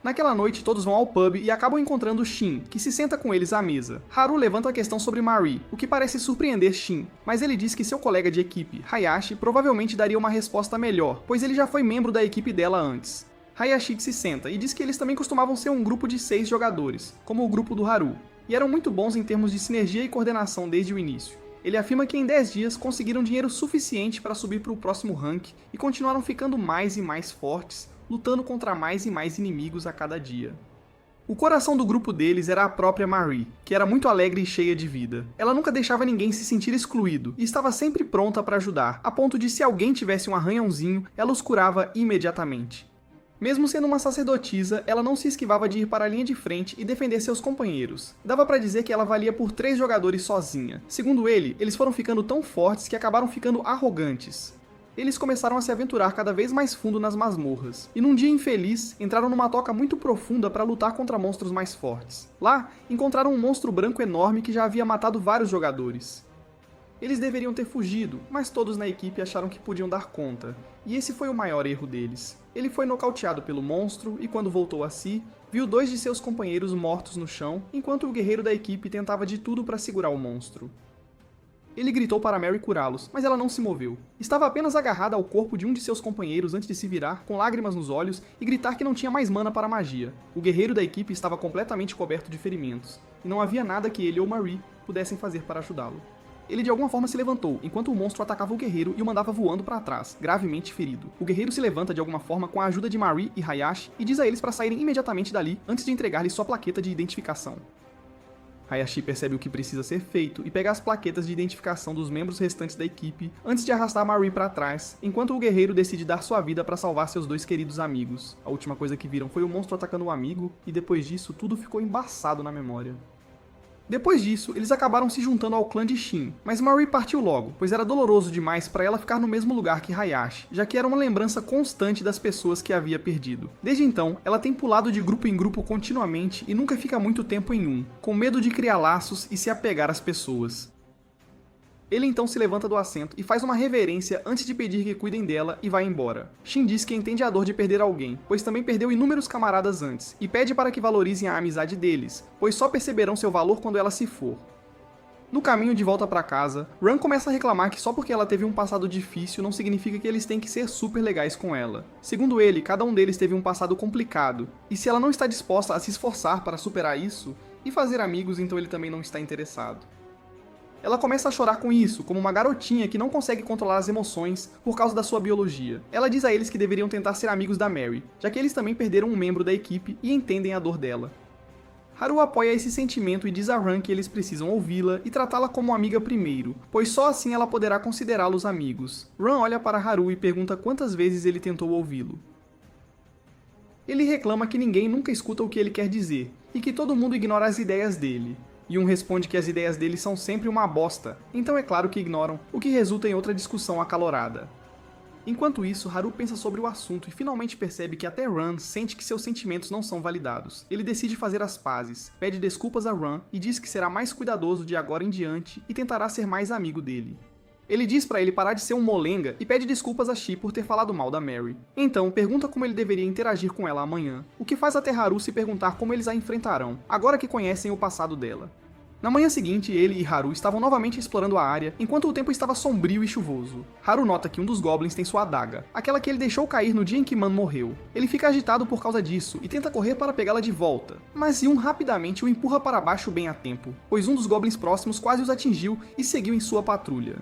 Naquela noite, todos vão ao pub e acabam encontrando Shin, que se senta com eles à mesa. Haru levanta a questão sobre Marie, o que parece surpreender Shin, mas ele diz que seu colega de equipe, Hayashi, provavelmente daria uma resposta melhor, pois ele já foi membro da equipe dela antes. Hayashi se senta e diz que eles também costumavam ser um grupo de 6 jogadores, como o grupo do Haru, e eram muito bons em termos de sinergia e coordenação desde o início. Ele afirma que em 10 dias conseguiram dinheiro suficiente para subir para o próximo rank e continuaram ficando mais e mais fortes, lutando contra mais e mais inimigos a cada dia. O coração do grupo deles era a própria Marie, que era muito alegre e cheia de vida. Ela nunca deixava ninguém se sentir excluído e estava sempre pronta para ajudar, a ponto de se alguém tivesse um arranhãozinho, ela os curava imediatamente. Mesmo sendo uma sacerdotisa, ela não se esquivava de ir para a linha de frente e defender seus companheiros. Dava para dizer que ela valia por 3 jogadores sozinha. Segundo ele, eles foram ficando tão fortes que acabaram ficando arrogantes. Eles começaram a se aventurar cada vez mais fundo nas masmorras, e num dia infeliz, entraram numa toca muito profunda para lutar contra monstros mais fortes. Lá, encontraram um monstro branco enorme que já havia matado vários jogadores. Eles deveriam ter fugido, mas todos na equipe acharam que podiam dar conta, e esse foi o maior erro deles. Ele foi nocauteado pelo monstro e quando voltou a si, viu 2 de seus companheiros mortos no chão, enquanto o guerreiro da equipe tentava de tudo para segurar o monstro. Ele gritou para Mary curá-los, mas ela não se moveu. Estava apenas agarrada ao corpo de um de seus companheiros antes de se virar, com lágrimas nos olhos, e gritar que não tinha mais mana para a magia. O guerreiro da equipe estava completamente coberto de ferimentos, e não havia nada que ele ou Marie pudessem fazer para ajudá-lo. Ele de alguma forma se levantou, enquanto o monstro atacava o guerreiro e o mandava voando para trás, gravemente ferido. O guerreiro se levanta de alguma forma com a ajuda de Marie e Hayashi e diz a eles para saírem imediatamente dali antes de entregar-lhes sua plaqueta de identificação. Hayashi percebe o que precisa ser feito e pega as plaquetas de identificação dos membros restantes da equipe antes de arrastar Marie para trás, enquanto o guerreiro decide dar sua vida para salvar seus 2 queridos amigos. A última coisa que viram foi o monstro atacando um amigo e depois disso tudo ficou embaçado na memória. Depois disso, eles acabaram se juntando ao clã de Shin, mas Marie partiu logo, pois era doloroso demais para ela ficar no mesmo lugar que Hayashi, já que era uma lembrança constante das pessoas que havia perdido. Desde então, ela tem pulado de grupo em grupo continuamente e nunca fica muito tempo em um, com medo de criar laços e se apegar às pessoas. Ele então se levanta do assento e faz uma reverência antes de pedir que cuidem dela e vai embora. Shin diz que entende a dor de perder alguém, pois também perdeu inúmeros camaradas antes, e pede para que valorizem a amizade deles, pois só perceberão seu valor quando ela se for. No caminho de volta para casa, Ran começa a reclamar que só porque ela teve um passado difícil não significa que eles têm que ser super legais com ela. Segundo ele, cada um deles teve um passado complicado, e se ela não está disposta a se esforçar para superar isso e fazer amigos, então ele também não está interessado. Ela começa a chorar com isso, como uma garotinha que não consegue controlar as emoções por causa da sua biologia. Ela diz a eles que deveriam tentar ser amigos da Mary, já que eles também perderam um membro da equipe e entendem a dor dela. Haru apoia esse sentimento e diz a Ran que eles precisam ouvi-la e tratá-la como amiga primeiro, pois só assim ela poderá considerá-los amigos. Ran olha para Haru e pergunta quantas vezes ele tentou ouvi-lo. Ele reclama que ninguém nunca escuta o que ele quer dizer, e que todo mundo ignora as ideias dele. Yun responde que as ideias dele são sempre uma bosta, então é claro que ignoram, o que resulta em outra discussão acalorada. Enquanto isso, Haru pensa sobre o assunto e finalmente percebe que até Ran sente que seus sentimentos não são validados. Ele decide fazer as pazes, pede desculpas a Ran e diz que será mais cuidadoso de agora em diante e tentará ser mais amigo dele. Ele diz pra ele parar de ser um molenga e pede desculpas a Shi por ter falado mal da Mary. Então, pergunta como ele deveria interagir com ela amanhã, o que faz até Haru se perguntar como eles a enfrentarão, agora que conhecem o passado dela. Na manhã seguinte, ele e Haru estavam novamente explorando a área, enquanto o tempo estava sombrio e chuvoso. Haru nota que um dos goblins tem sua adaga, aquela que ele deixou cair no dia em que Man morreu. Ele fica agitado por causa disso e tenta correr para pegá-la de volta, mas Yun rapidamente o empurra para baixo bem a tempo, pois um dos goblins próximos quase os atingiu e seguiu em sua patrulha.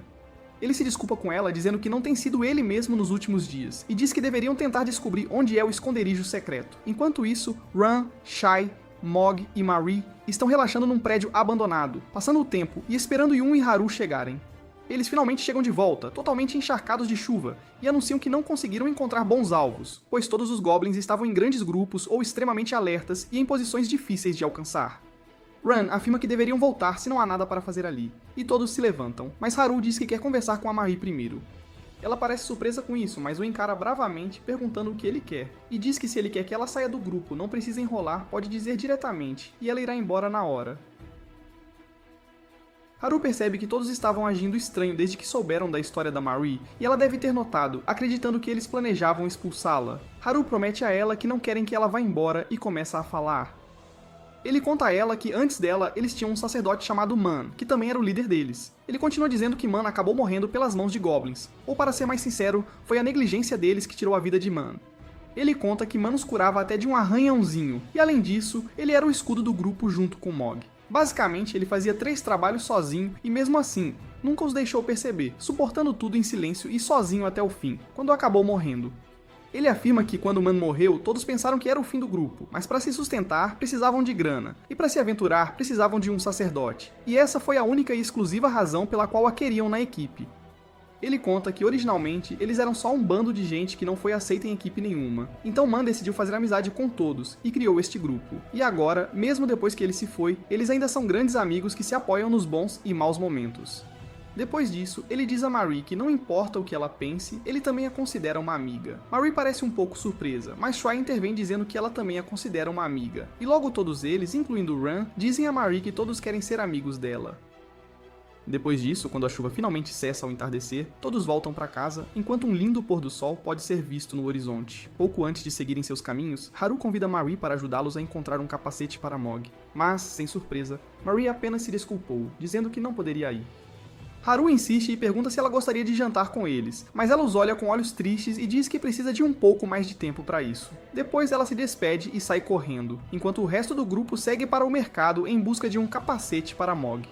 Ele se desculpa com ela, dizendo que não tem sido ele mesmo nos últimos dias, e diz que deveriam tentar descobrir onde é o esconderijo secreto. Enquanto isso, Ran, Shai, Mog e Marie estão relaxando num prédio abandonado, passando o tempo e esperando Yun e Haru chegarem. Eles finalmente chegam de volta, totalmente encharcados de chuva, e anunciam que não conseguiram encontrar bons alvos, pois todos os goblins estavam em grandes grupos ou extremamente alertas e em posições difíceis de alcançar. Ran afirma que deveriam voltar se não há nada para fazer ali, e todos se levantam, mas Haru diz que quer conversar com a Marie primeiro. Ela parece surpresa com isso, mas o encara bravamente, perguntando o que ele quer, e diz que se ele quer que ela saia do grupo, não precisa enrolar, pode dizer diretamente, e ela irá embora na hora. Haru percebe que todos estavam agindo estranho desde que souberam da história da Marie, e ela deve ter notado, acreditando que eles planejavam expulsá-la. Haru promete a ela que não querem que ela vá embora e começa a falar. Ele conta a ela que antes dela eles tinham um sacerdote chamado Man, que também era o líder deles. Ele continua dizendo que Man acabou morrendo pelas mãos de goblins, ou para ser mais sincero, foi a negligência deles que tirou a vida de Man. Ele conta que Man os curava até de um arranhãozinho, e além disso, ele era o escudo do grupo junto com Mog. Basicamente, ele fazia 3 trabalhos sozinho e mesmo assim, nunca os deixou perceber, suportando tudo em silêncio e sozinho até o fim, quando acabou morrendo. Ele afirma que quando Man morreu, todos pensaram que era o fim do grupo, mas para se sustentar precisavam de grana, e para se aventurar precisavam de um sacerdote, e essa foi a única e exclusiva razão pela qual a queriam na equipe. Ele conta que originalmente eles eram só um bando de gente que não foi aceita em equipe nenhuma, então Man decidiu fazer amizade com todos e criou este grupo. E agora, mesmo depois que ele se foi, eles ainda são grandes amigos que se apoiam nos bons e maus momentos. Depois disso, ele diz a Marie que não importa o que ela pense, ele também a considera uma amiga. Marie parece um pouco surpresa, mas Shai intervém dizendo que ela também a considera uma amiga. E logo todos eles, incluindo Ran, dizem a Marie que todos querem ser amigos dela. Depois disso, quando a chuva finalmente cessa ao entardecer, todos voltam para casa, enquanto um lindo pôr do sol pode ser visto no horizonte. Pouco antes de seguirem seus caminhos, Haru convida Marie para ajudá-los a encontrar um capacete para Mog. Mas, sem surpresa, Marie apenas se desculpou, dizendo que não poderia ir. Haru insiste e pergunta se ela gostaria de jantar com eles, mas ela os olha com olhos tristes e diz que precisa de um pouco mais de tempo para isso. Depois ela se despede e sai correndo, enquanto o resto do grupo segue para o mercado em busca de um capacete para Mog.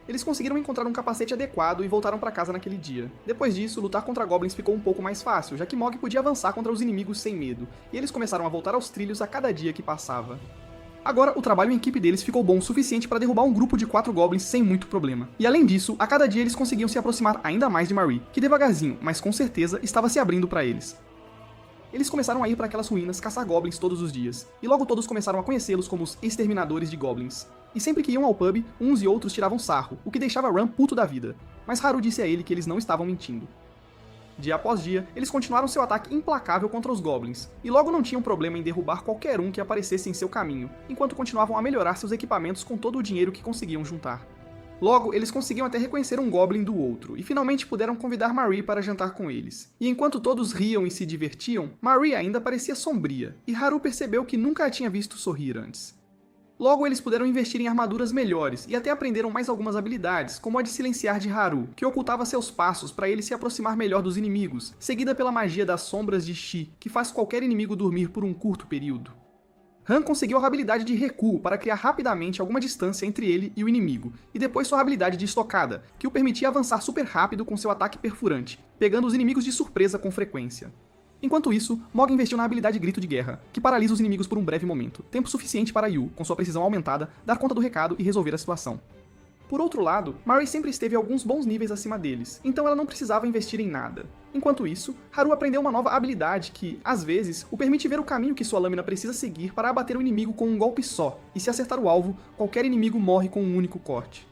Eles conseguiram encontrar um capacete adequado e voltaram para casa naquele dia. Depois disso, lutar contra goblins ficou um pouco mais fácil, já que Mog podia avançar contra os inimigos sem medo, e eles começaram a voltar aos trilhos a cada dia que passava. Agora, o trabalho em equipe deles ficou bom o suficiente para derrubar um grupo de 4 goblins sem muito problema. E além disso, a cada dia eles conseguiam se aproximar ainda mais de Marie, que devagarzinho, mas com certeza, estava se abrindo para eles. Eles começaram a ir para aquelas ruínas caçar goblins todos os dias, e logo todos começaram a conhecê-los como os exterminadores de goblins. E sempre que iam ao pub, uns e outros tiravam sarro, o que deixava Ran puto da vida. Mas Haru disse a ele que eles não estavam mentindo. Dia após dia, eles continuaram seu ataque implacável contra os goblins, e logo não tinham problema em derrubar qualquer um que aparecesse em seu caminho, enquanto continuavam a melhorar seus equipamentos com todo o dinheiro que conseguiam juntar. Logo, eles conseguiam até reconhecer um goblin do outro, e finalmente puderam convidar Marie para jantar com eles. E enquanto todos riam e se divertiam, Marie ainda parecia sombria, e Haru percebeu que nunca a tinha visto sorrir antes. Logo, eles puderam investir em armaduras melhores e até aprenderam mais algumas habilidades, como a de silenciar de Haru, que ocultava seus passos para ele se aproximar melhor dos inimigos, seguida pela magia das sombras de Shi, que faz qualquer inimigo dormir por um curto período. Han conseguiu a habilidade de recuo para criar rapidamente alguma distância entre ele e o inimigo, e depois sua habilidade de estocada, que o permitia avançar super rápido com seu ataque perfurante, pegando os inimigos de surpresa com frequência. Enquanto isso, Mog investiu na habilidade Grito de Guerra, que paralisa os inimigos por um breve momento, tempo suficiente para Yu, com sua precisão aumentada, dar conta do recado e resolver a situação. Por outro lado, Marie sempre esteve a alguns bons níveis acima deles, então ela não precisava investir em nada. Enquanto isso, Haru aprendeu uma nova habilidade que, às vezes, o permite ver o caminho que sua lâmina precisa seguir para abater o inimigo com um golpe só, e se acertar o alvo, qualquer inimigo morre com um único corte.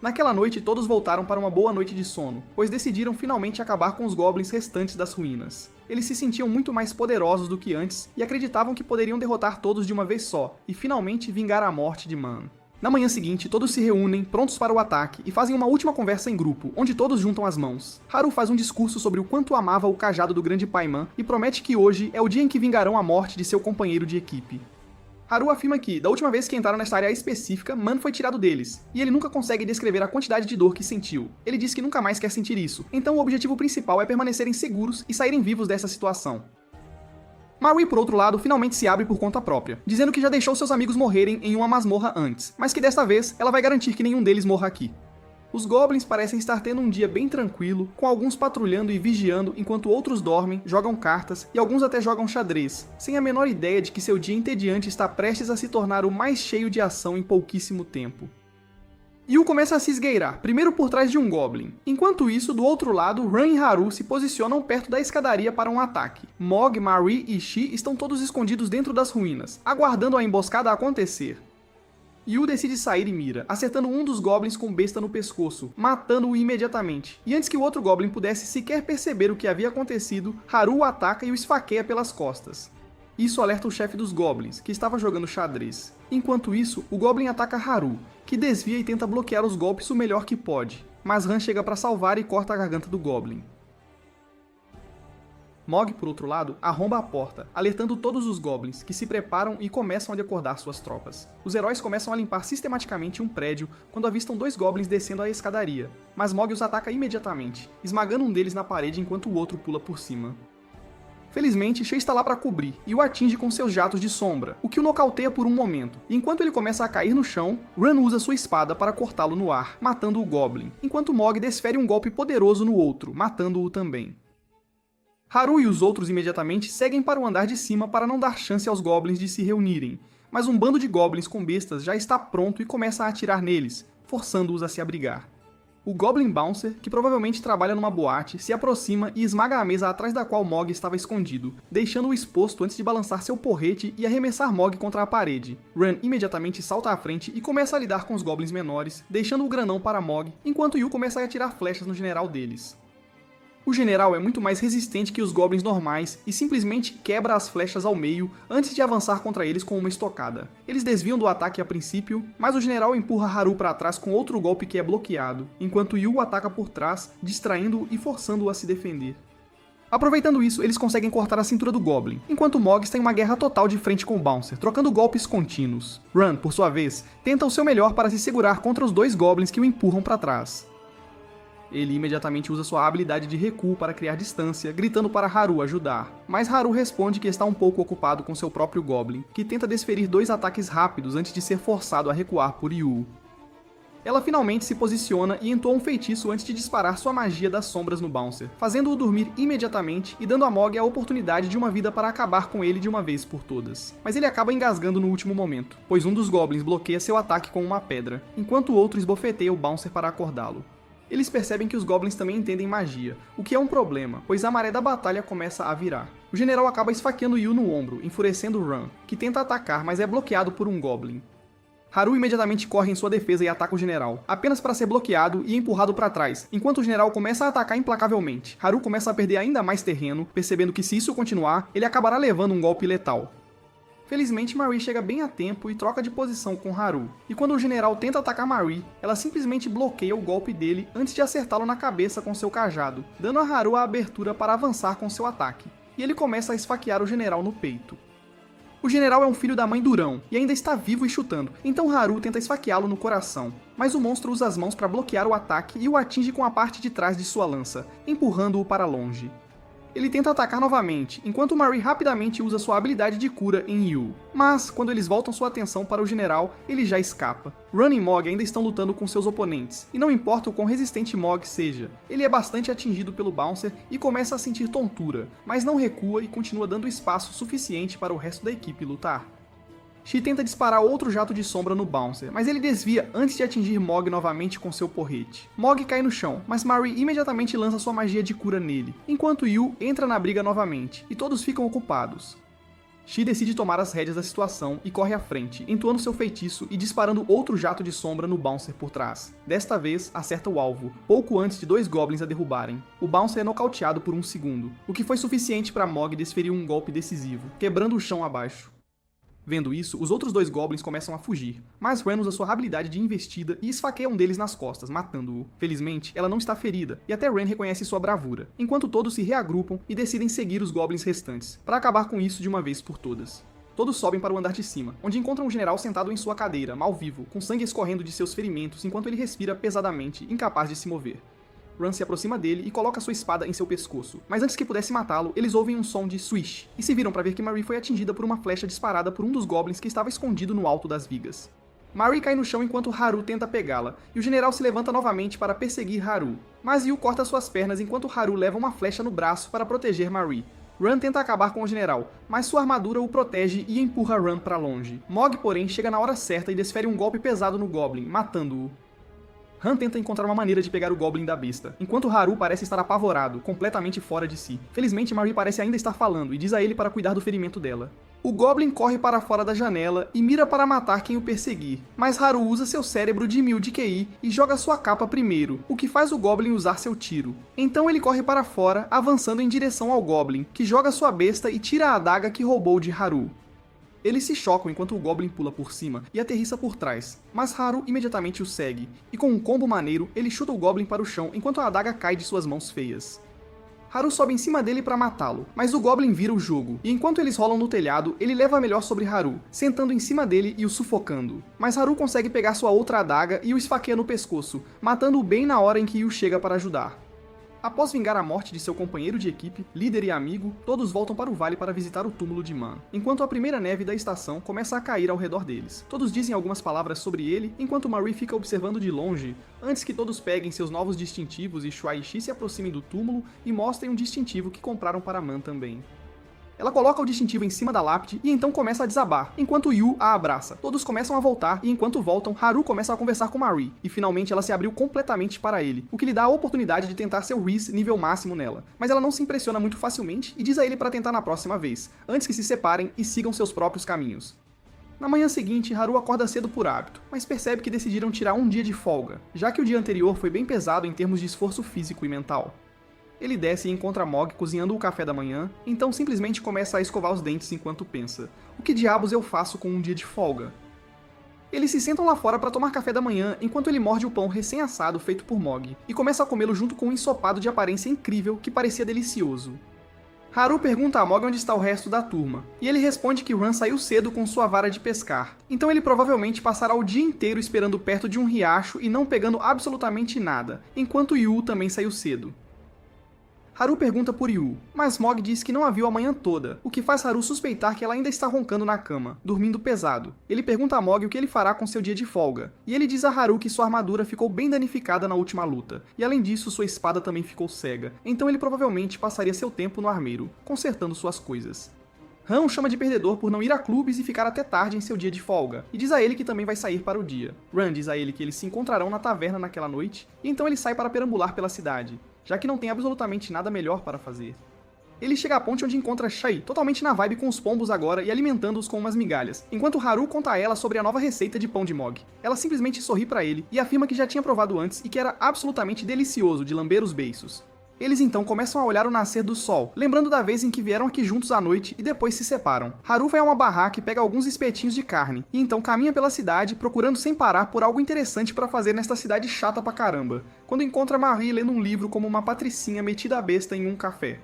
Naquela noite, todos voltaram para uma boa noite de sono, pois decidiram finalmente acabar com os goblins restantes das ruínas. Eles se sentiam muito mais poderosos do que antes e acreditavam que poderiam derrotar todos de uma vez só, e finalmente vingar a morte de Man. Na manhã seguinte, todos se reúnem, prontos para o ataque, e fazem uma última conversa em grupo, onde todos juntam as mãos. Haru faz um discurso sobre o quanto amava o cajado do grande Paimon e promete que hoje é o dia em que vingarão a morte de seu companheiro de equipe. Haru afirma que, da última vez que entraram nesta área específica, Man foi tirado deles, e ele nunca consegue descrever a quantidade de dor que sentiu. Ele diz que nunca mais quer sentir isso, então o objetivo principal é permanecerem seguros e saírem vivos dessa situação. Marie, por outro lado, finalmente se abre por conta própria, dizendo que já deixou seus amigos morrerem em uma masmorra antes, mas que desta vez ela vai garantir que nenhum deles morra aqui. Os goblins parecem estar tendo um dia bem tranquilo, com alguns patrulhando e vigiando enquanto outros dormem, jogam cartas e alguns até jogam xadrez, sem a menor ideia de que seu dia entediante está prestes a se tornar o mais cheio de ação em pouquíssimo tempo. Yu começa a se esgueirar, primeiro por trás de um goblin. Enquanto isso, do outro lado, Ran e Haru se posicionam perto da escadaria para um ataque. Mog, Marie e Shi estão todos escondidos dentro das ruínas, aguardando a emboscada acontecer. Yu decide sair e mira, acertando um dos goblins com besta no pescoço, matando-o imediatamente. E antes que o outro goblin pudesse sequer perceber o que havia acontecido, Haru o ataca e o esfaqueia pelas costas. Isso alerta o chefe dos goblins, que estava jogando xadrez. Enquanto isso, o goblin ataca Haru, que desvia e tenta bloquear os golpes o melhor que pode, mas Han chega para salvar e corta a garganta do goblin. Mog, por outro lado, arromba a porta, alertando todos os goblins, que se preparam e começam a acordar suas tropas. Os heróis começam a limpar sistematicamente um prédio quando avistam dois goblins descendo a escadaria, mas Mog os ataca imediatamente, esmagando um deles na parede enquanto o outro pula por cima. Felizmente, Shay está lá para cobrir e o atinge com seus jatos de sombra, o que o nocauteia por um momento. E enquanto ele começa a cair no chão, Ran usa sua espada para cortá-lo no ar, matando o goblin, enquanto Mog desfere um golpe poderoso no outro, matando-o também. Haru e os outros imediatamente seguem para o andar de cima para não dar chance aos goblins de se reunirem, mas um bando de goblins com bestas já está pronto e começa a atirar neles, forçando-os a se abrigar. O Goblin Bouncer, que provavelmente trabalha numa boate, se aproxima e esmaga a mesa atrás da qual Mog estava escondido, deixando-o exposto antes de balançar seu porrete e arremessar Mog contra a parede. Ran imediatamente salta à frente e começa a lidar com os goblins menores, deixando o granão para Mog, enquanto Yu começa a atirar flechas no general deles. O general é muito mais resistente que os goblins normais e simplesmente quebra as flechas ao meio antes de avançar contra eles com uma estocada. Eles desviam do ataque a princípio, mas o general empurra Haru para trás com outro golpe que é bloqueado, enquanto Yu o ataca por trás, distraindo-o e forçando-o a se defender. Aproveitando isso, eles conseguem cortar a cintura do Goblin, enquanto Mog está em uma guerra total de frente com o Bouncer, trocando golpes contínuos. Ran, por sua vez, tenta o seu melhor para se segurar contra os dois Goblins que o empurram para trás. Ele imediatamente usa sua habilidade de recuo para criar distância, gritando para Haru ajudar. Mas Haru responde que está um pouco ocupado com seu próprio Goblin, que tenta desferir dois ataques rápidos antes de ser forçado a recuar por Yu. Ela finalmente se posiciona e entoa um feitiço antes de disparar sua magia das sombras no Bouncer, fazendo-o dormir imediatamente e dando a Mog a oportunidade de uma vida para acabar com ele de uma vez por todas. Mas ele acaba engasgando no último momento, pois um dos Goblins bloqueia seu ataque com uma pedra, enquanto o outro esbofeteia o Bouncer para acordá-lo. Eles percebem que os Goblins também entendem magia, o que é um problema, pois a maré da batalha começa a virar. O general acaba esfaqueando Yu no ombro, enfurecendo Ran, que tenta atacar, mas é bloqueado por um Goblin. Haru imediatamente corre em sua defesa e ataca o general, apenas para ser bloqueado e empurrado para trás, enquanto o general começa a atacar implacavelmente. Haru começa a perder ainda mais terreno, percebendo que se isso continuar, ele acabará levando um golpe letal. Felizmente, Marie chega bem a tempo e troca de posição com Haru, e quando o general tenta atacar Marie, ela simplesmente bloqueia o golpe dele antes de acertá-lo na cabeça com seu cajado, dando a Haru a abertura para avançar com seu ataque, e ele começa a esfaquear o general no peito. O general é um filho da mãe durão, e ainda está vivo e chutando, então Haru tenta esfaqueá-lo no coração, mas o monstro usa as mãos para bloquear o ataque e o atinge com a parte de trás de sua lança, empurrando-o para longe. Ele tenta atacar novamente, enquanto Marie rapidamente usa sua habilidade de cura em Yu. Mas, quando eles voltam sua atenção para o general, ele já escapa. Ran e Mog ainda estão lutando com seus oponentes, e não importa o quão resistente Mog seja, ele é bastante atingido pelo Bouncer e começa a sentir tontura, mas não recua e continua dando espaço suficiente para o resto da equipe lutar. Shi tenta disparar outro jato de sombra no Bouncer, mas ele desvia antes de atingir Mog novamente com seu porrete. Mog cai no chão, mas Marie imediatamente lança sua magia de cura nele, enquanto Yu entra na briga novamente, e todos ficam ocupados. Shi decide tomar as rédeas da situação e corre à frente, entoando seu feitiço e disparando outro jato de sombra no Bouncer por trás. Desta vez, acerta o alvo, pouco antes de 2 Goblins a derrubarem. O Bouncer é nocauteado por 1 segundo, o que foi suficiente para Mog desferir um golpe decisivo, quebrando o chão abaixo. Vendo isso, os outros 2 Goblins começam a fugir, mas Ran usa sua habilidade de investida e esfaqueia um deles nas costas, matando-o. Felizmente, ela não está ferida, e até Ran reconhece sua bravura, enquanto todos se reagrupam e decidem seguir os Goblins restantes, para acabar com isso de uma vez por todas. Todos sobem para o andar de cima, onde encontram o general sentado em sua cadeira, mal vivo, com sangue escorrendo de seus ferimentos enquanto ele respira pesadamente, incapaz de se mover. Ran se aproxima dele e coloca sua espada em seu pescoço, mas antes que pudesse matá-lo, eles ouvem um som de swish, e se viram para ver que Marie foi atingida por uma flecha disparada por um dos Goblins que estava escondido no alto das vigas. Marie cai no chão enquanto Haru tenta pegá-la, e o general se levanta novamente para perseguir Haru, mas Yu corta suas pernas enquanto Haru leva uma flecha no braço para proteger Marie. Ran tenta acabar com o general, mas sua armadura o protege e empurra Ran para longe. Mog, porém, chega na hora certa e desfere um golpe pesado no Goblin, matando-o. Ran tenta encontrar uma maneira de pegar o Goblin da besta, enquanto Haru parece estar apavorado, completamente fora de si. Felizmente, Marie parece ainda estar falando e diz a ele para cuidar do ferimento dela. O Goblin corre para fora da janela e mira para matar quem o perseguir, mas Haru usa seu cérebro de 1000 de QI e joga sua capa primeiro, o que faz o Goblin usar seu tiro. Então ele corre para fora, avançando em direção ao Goblin, que joga sua besta e tira a adaga que roubou de Haru. Eles se chocam enquanto o Goblin pula por cima e aterrissa por trás, mas Haru imediatamente o segue, e com um combo maneiro, ele chuta o Goblin para o chão enquanto a adaga cai de suas mãos feias. Haru sobe em cima dele para matá-lo, mas o Goblin vira o jogo, e enquanto eles rolam no telhado, ele leva melhor sobre Haru, sentando em cima dele e o sufocando. Mas Haru consegue pegar sua outra adaga e o esfaqueia no pescoço, matando-o bem na hora em que Yu chega para ajudar. Após vingar a morte de seu companheiro de equipe, líder e amigo, todos voltam para o vale para visitar o túmulo de Man, enquanto a primeira neve da estação começa a cair ao redor deles. Todos dizem algumas palavras sobre ele, enquanto Marie fica observando de longe, antes que todos peguem seus novos distintivos e Shuai e Shi se aproximem do túmulo e mostrem um distintivo que compraram para Man também. Ela coloca o distintivo em cima da lápide e então começa a desabar, enquanto Yu a abraça. Todos começam a voltar e enquanto voltam, Haru começa a conversar com Marie, e finalmente ela se abriu completamente para ele, o que lhe dá a oportunidade de tentar seu Riz nível máximo nela. Mas ela não se impressiona muito facilmente e diz a ele para tentar na próxima vez, antes que se separem e sigam seus próprios caminhos. Na manhã seguinte, Haru acorda cedo por hábito, mas percebe que decidiram tirar um dia de folga, já que o dia anterior foi bem pesado em termos de esforço físico e mental. Ele desce e encontra Mog cozinhando o café da manhã, então simplesmente começa a escovar os dentes enquanto pensa: o que diabos eu faço com um dia de folga? Eles se sentam lá fora para tomar café da manhã enquanto ele morde o pão recém-assado feito por Mog, e começa a comê-lo junto com um ensopado de aparência incrível que parecia delicioso. Haru pergunta a Mog onde está o resto da turma, e ele responde que Ran saiu cedo com sua vara de pescar, então ele provavelmente passará o dia inteiro esperando perto de um riacho e não pegando absolutamente nada, enquanto Yu também saiu cedo. Haru pergunta por Yu, mas Mog diz que não a viu a manhã toda, o que faz Haru suspeitar que ela ainda está roncando na cama, dormindo pesado. Ele pergunta a Mog o que ele fará com seu dia de folga, e ele diz a Haru que sua armadura ficou bem danificada na última luta, e além disso sua espada também ficou cega, então ele provavelmente passaria seu tempo no armeiro, consertando suas coisas. Han o chama de perdedor por não ir a clubes e ficar até tarde em seu dia de folga, e diz a ele que também vai sair para o dia. Ran diz a ele que eles se encontrarão na taverna naquela noite, e então ele sai para perambular pela cidade, já que não tem absolutamente nada melhor para fazer. Ele chega à ponte onde encontra Shai, totalmente na vibe com os pombos agora e alimentando-os com umas migalhas, enquanto Haru conta a ela sobre a nova receita de pão de Mog. Ela simplesmente sorri pra ele e afirma que já tinha provado antes e que era absolutamente delicioso de lamber os beiços. Eles então começam a olhar o nascer do sol, lembrando da vez em que vieram aqui juntos à noite e depois se separam. Haru vai a uma barraca e pega alguns espetinhos de carne, e então caminha pela cidade procurando sem parar por algo interessante para fazer nesta cidade chata pra caramba, quando encontra Marie lendo um livro como uma patricinha metida à besta em um café.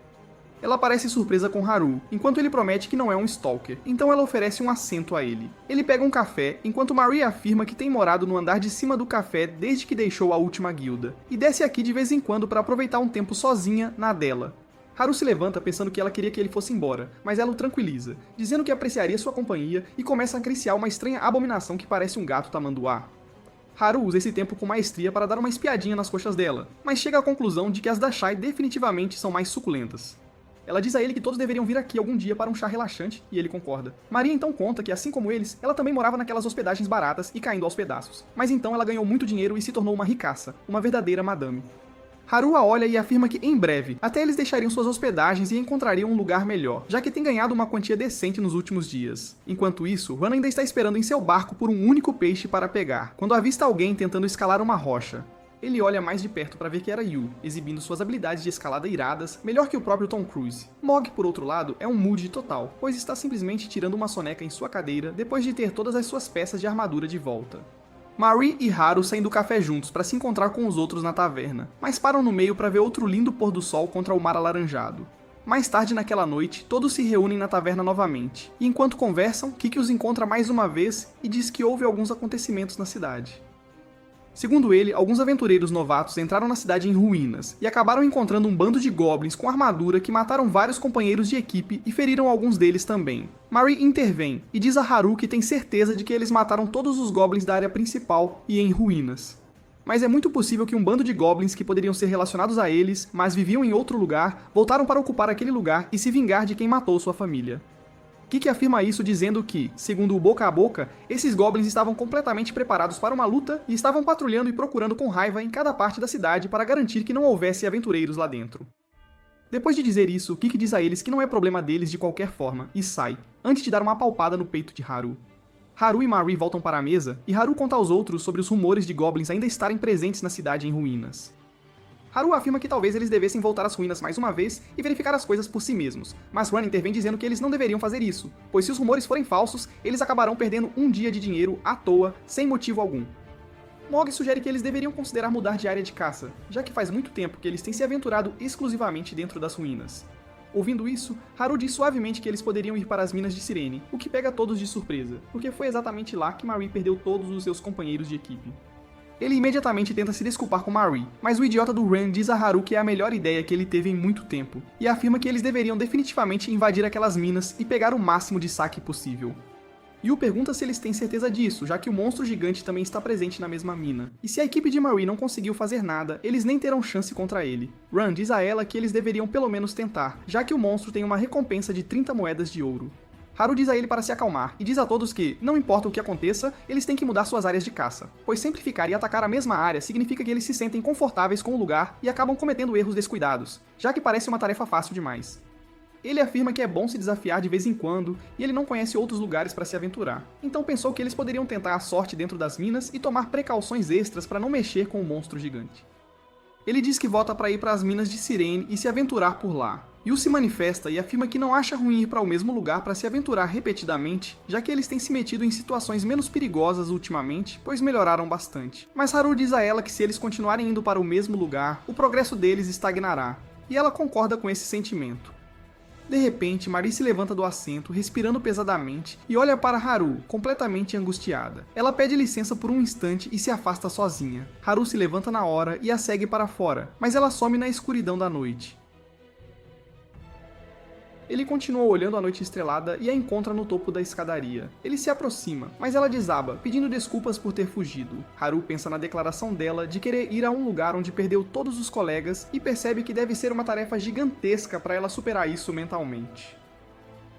Ela parece surpresa com Haru, enquanto ele promete que não é um stalker, então ela oferece um assento a ele. Ele pega um café, enquanto Marie afirma que tem morado no andar de cima do café desde que deixou a última guilda, e desce aqui de vez em quando para aproveitar um tempo sozinha na dela. Haru se levanta pensando que ela queria que ele fosse embora, mas ela o tranquiliza, dizendo que apreciaria sua companhia e começa a acariciar uma estranha abominação que parece um gato tamanduá. Haru usa esse tempo com maestria para dar uma espiadinha nas coxas dela, mas chega à conclusão de que as da Shai definitivamente são mais suculentas. Ela diz a ele que todos deveriam vir aqui algum dia para um chá relaxante, e ele concorda. Maria então conta que, assim como eles, ela também morava naquelas hospedagens baratas e caindo aos pedaços. Mas então ela ganhou muito dinheiro e se tornou uma ricaça, uma verdadeira madame. Haru a olha e afirma que, em breve, até eles deixariam suas hospedagens e encontrariam um lugar melhor, já que tem ganhado uma quantia decente nos últimos dias. Enquanto isso, Ran ainda está esperando em seu barco por um único peixe para pegar, quando avista alguém tentando escalar uma rocha. Ele olha mais de perto para ver que era Yu, exibindo suas habilidades de escalada iradas, melhor que o próprio Tom Cruise. Mog, por outro lado, é um mood total, pois está simplesmente tirando uma soneca em sua cadeira depois de ter todas as suas peças de armadura de volta. Marie e Haru saem do café juntos para se encontrar com os outros na taverna, mas param no meio para ver outro lindo pôr do sol contra o mar alaranjado. Mais tarde naquela noite, todos se reúnem na taverna novamente, e enquanto conversam, Kiki os encontra mais uma vez e diz que houve alguns acontecimentos na cidade. Segundo ele, alguns aventureiros novatos entraram na cidade em ruínas e acabaram encontrando um bando de goblins com armadura que mataram vários companheiros de equipe e feriram alguns deles também. Marie intervém e diz a Haru que tem certeza de que eles mataram todos os goblins da área principal e em ruínas. Mas é muito possível que um bando de goblins que poderiam ser relacionados a eles, mas viviam em outro lugar, voltaram para ocupar aquele lugar e se vingar de quem matou sua família. Kiki afirma isso dizendo que, segundo o boca a boca, esses goblins estavam completamente preparados para uma luta e estavam patrulhando e procurando com raiva em cada parte da cidade para garantir que não houvesse aventureiros lá dentro. Depois de dizer isso, Kiki diz a eles que não é problema deles de qualquer forma, e sai, antes de dar uma palpada no peito de Haru. Haru e Marie voltam para a mesa, e Haru conta aos outros sobre os rumores de goblins ainda estarem presentes na cidade em ruínas. Haru afirma que talvez eles devessem voltar às ruínas mais uma vez e verificar as coisas por si mesmos, mas Ran intervém dizendo que eles não deveriam fazer isso, pois se os rumores forem falsos, eles acabarão perdendo um dia de dinheiro à toa, sem motivo algum. Mog sugere que eles deveriam considerar mudar de área de caça, já que faz muito tempo que eles têm se aventurado exclusivamente dentro das ruínas. Ouvindo isso, Haru diz suavemente que eles poderiam ir para as minas de Sirene, o que pega todos de surpresa, porque foi exatamente lá que Marie perdeu todos os seus companheiros de equipe. Ele imediatamente tenta se desculpar com Marie, mas o idiota do Ran diz a Haru que é a melhor ideia que ele teve em muito tempo, e afirma que eles deveriam definitivamente invadir aquelas minas e pegar o máximo de saque possível. Yu pergunta se eles têm certeza disso, já que o monstro gigante também está presente na mesma mina, e se a equipe de Marie não conseguiu fazer nada, eles nem terão chance contra ele. Ran diz a ela que eles deveriam pelo menos tentar, já que o monstro tem uma recompensa de 30 moedas de ouro. Haru diz a ele para se acalmar, e diz a todos que, não importa o que aconteça, eles têm que mudar suas áreas de caça, pois sempre ficar e atacar a mesma área significa que eles se sentem confortáveis com o lugar e acabam cometendo erros descuidados, já que parece uma tarefa fácil demais. Ele afirma que é bom se desafiar de vez em quando, e ele não conhece outros lugares para se aventurar, então pensou que eles poderiam tentar a sorte dentro das minas e tomar precauções extras para não mexer com o monstro gigante. Ele diz que vota para ir para as minas de Sirene e se aventurar por lá. Yu se manifesta e afirma que não acha ruim ir para o mesmo lugar para se aventurar repetidamente, já que eles têm se metido em situações menos perigosas ultimamente, pois melhoraram bastante. Mas Haru diz a ela que se eles continuarem indo para o mesmo lugar, o progresso deles estagnará, e ela concorda com esse sentimento. De repente, Marie se levanta do assento, respirando pesadamente, e olha para Haru, completamente angustiada. Ela pede licença por um instante e se afasta sozinha. Haru se levanta na hora e a segue para fora, mas ela some na escuridão da noite. Ele continua olhando a noite estrelada e a encontra no topo da escadaria. Ele se aproxima, mas ela desaba, pedindo desculpas por ter fugido. Haru pensa na declaração dela de querer ir a um lugar onde perdeu todos os colegas e percebe que deve ser uma tarefa gigantesca para ela superar isso mentalmente.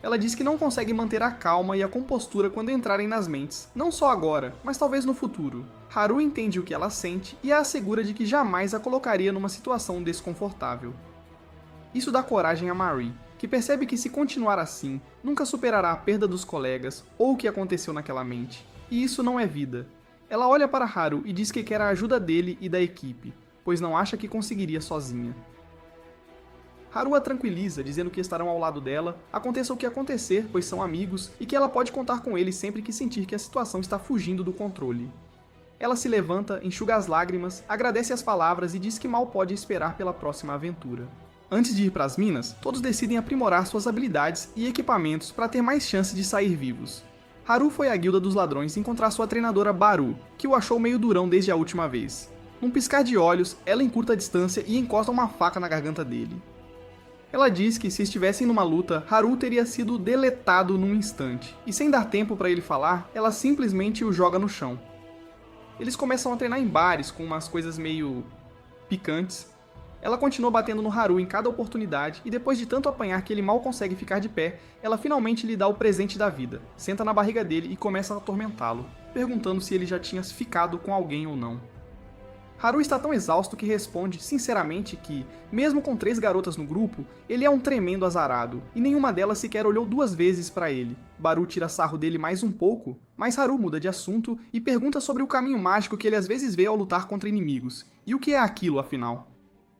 Ela diz que não consegue manter a calma e a compostura quando entrarem nas mentes, não só agora, mas talvez no futuro. Haru entende o que ela sente e a assegura de que jamais a colocaria numa situação desconfortável. Isso dá coragem a Marie, que percebe que se continuar assim, nunca superará a perda dos colegas ou o que aconteceu naquela mente. E isso não é vida. Ela olha para Haru e diz que quer a ajuda dele e da equipe, pois não acha que conseguiria sozinha. Haru a tranquiliza, dizendo que estarão ao lado dela, aconteça o que acontecer, pois são amigos, e que ela pode contar com ele sempre que sentir que a situação está fugindo do controle. Ela se levanta, enxuga as lágrimas, agradece as palavras e diz que mal pode esperar pela próxima aventura. Antes de ir para as minas, todos decidem aprimorar suas habilidades e equipamentos para ter mais chance de sair vivos. Haru foi à Guilda dos Ladrões encontrar sua treinadora Baru, que o achou meio durão desde a última vez. Num piscar de olhos, ela encurta a distância e encosta uma faca na garganta dele. Ela diz que se estivessem numa luta, Haru teria sido deletado num instante, e sem dar tempo para ele falar, ela simplesmente o joga no chão. Eles começam a treinar em bares com umas coisas meio picantes. Ela continua batendo no Haru em cada oportunidade, e depois de tanto apanhar que ele mal consegue ficar de pé, ela finalmente lhe dá o presente da vida, senta na barriga dele e começa a atormentá-lo, perguntando se ele já tinha ficado com alguém ou não. Haru está tão exausto que responde, sinceramente, que, mesmo com 3 garotas no grupo, ele é um tremendo azarado, e nenhuma delas sequer olhou 2 vezes para ele. Baru tira sarro dele mais um pouco, mas Haru muda de assunto e pergunta sobre o caminho mágico que ele às vezes vê ao lutar contra inimigos. E o que é aquilo, afinal?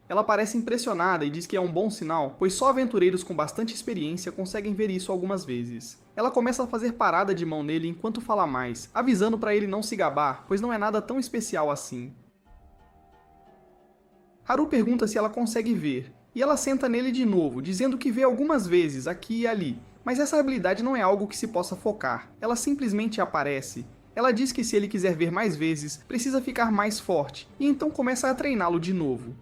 Ela parece impressionada e diz que é um bom sinal, pois só aventureiros com bastante experiência conseguem ver isso algumas vezes. Ela começa a fazer parada de mão nele enquanto fala mais, avisando para ele não se gabar, pois não é nada tão especial assim. Haru pergunta se ela consegue ver, e ela senta nele de novo, dizendo que vê algumas vezes, aqui e ali, mas essa habilidade não é algo que se possa focar, ela simplesmente aparece. Ela diz que se ele quiser ver mais vezes, precisa ficar mais forte, e então começa a treiná-lo de novo.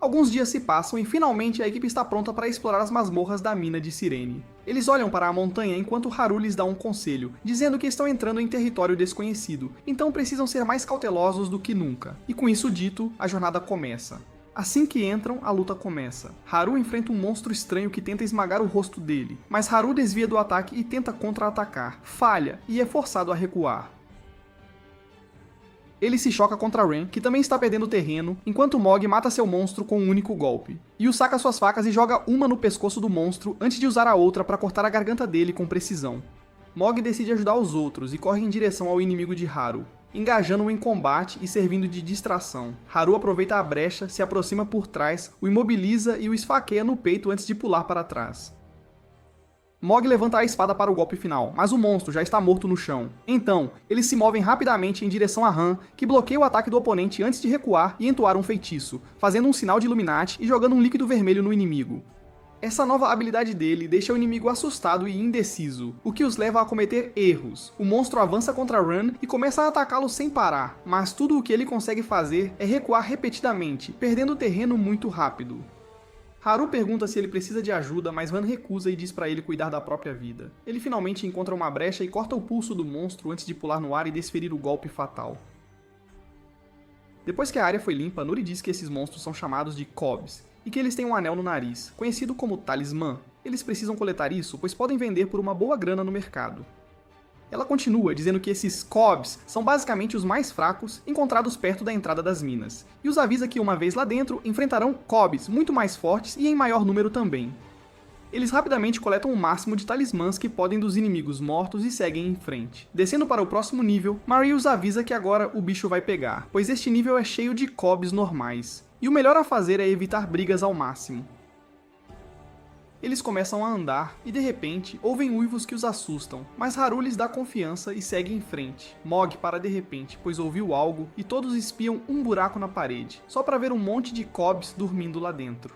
Alguns dias se passam e finalmente a equipe está pronta para explorar as masmorras da mina de Cirene. Eles olham para a montanha enquanto Haru lhes dá um conselho, dizendo que estão entrando em território desconhecido, então precisam ser mais cautelosos do que nunca. E com isso dito, a jornada começa. Assim que entram, a luta começa. Haru enfrenta um monstro estranho que tenta esmagar o rosto dele, mas Haru desvia do ataque e tenta contra-atacar, falha e é forçado a recuar. Ele se choca contra Ren, que também está perdendo terreno, enquanto Mog mata seu monstro com um único golpe. Yu saca suas facas e joga uma no pescoço do monstro antes de usar a outra para cortar a garganta dele com precisão. Mog decide ajudar os outros e corre em direção ao inimigo de Haru, engajando-o em combate e servindo de distração. Haru aproveita a brecha, se aproxima por trás, o imobiliza e o esfaqueia no peito antes de pular para trás. Mog levanta a espada para o golpe final, mas o monstro já está morto no chão. Então, eles se movem rapidamente em direção a Han, que bloqueia o ataque do oponente antes de recuar e entoar um feitiço, fazendo um sinal de Illuminati e jogando um líquido vermelho no inimigo. Essa nova habilidade dele deixa o inimigo assustado e indeciso, o que os leva a cometer erros. O monstro avança contra Ran e começa a atacá-lo sem parar, mas tudo o que ele consegue fazer é recuar repetidamente, perdendo terreno muito rápido. Haru pergunta se ele precisa de ajuda, mas Ran recusa e diz para ele cuidar da própria vida. Ele finalmente encontra uma brecha e corta o pulso do monstro antes de pular no ar e desferir o golpe fatal. Depois que a área foi limpa, Nuri diz que esses monstros são chamados de Cobs, e que eles têm um anel no nariz, conhecido como talismã. Eles precisam coletar isso, pois podem vender por uma boa grana no mercado. Ela continua, dizendo que esses Cobs são basicamente os mais fracos encontrados perto da entrada das minas, e os avisa que uma vez lá dentro enfrentarão Cobs muito mais fortes e em maior número também. Eles rapidamente coletam o máximo de talismãs que podem dos inimigos mortos e seguem em frente. Descendo para o próximo nível, Marie os avisa que agora o bicho vai pegar, pois este nível é cheio de Cobs normais, e o melhor a fazer é evitar brigas ao máximo. Eles começam a andar e de repente ouvem uivos que os assustam, mas Haru lhes dá confiança e segue em frente. Mog para de repente, pois ouviu algo e todos espiam um buraco na parede, só para ver um monte de Cobs dormindo lá dentro.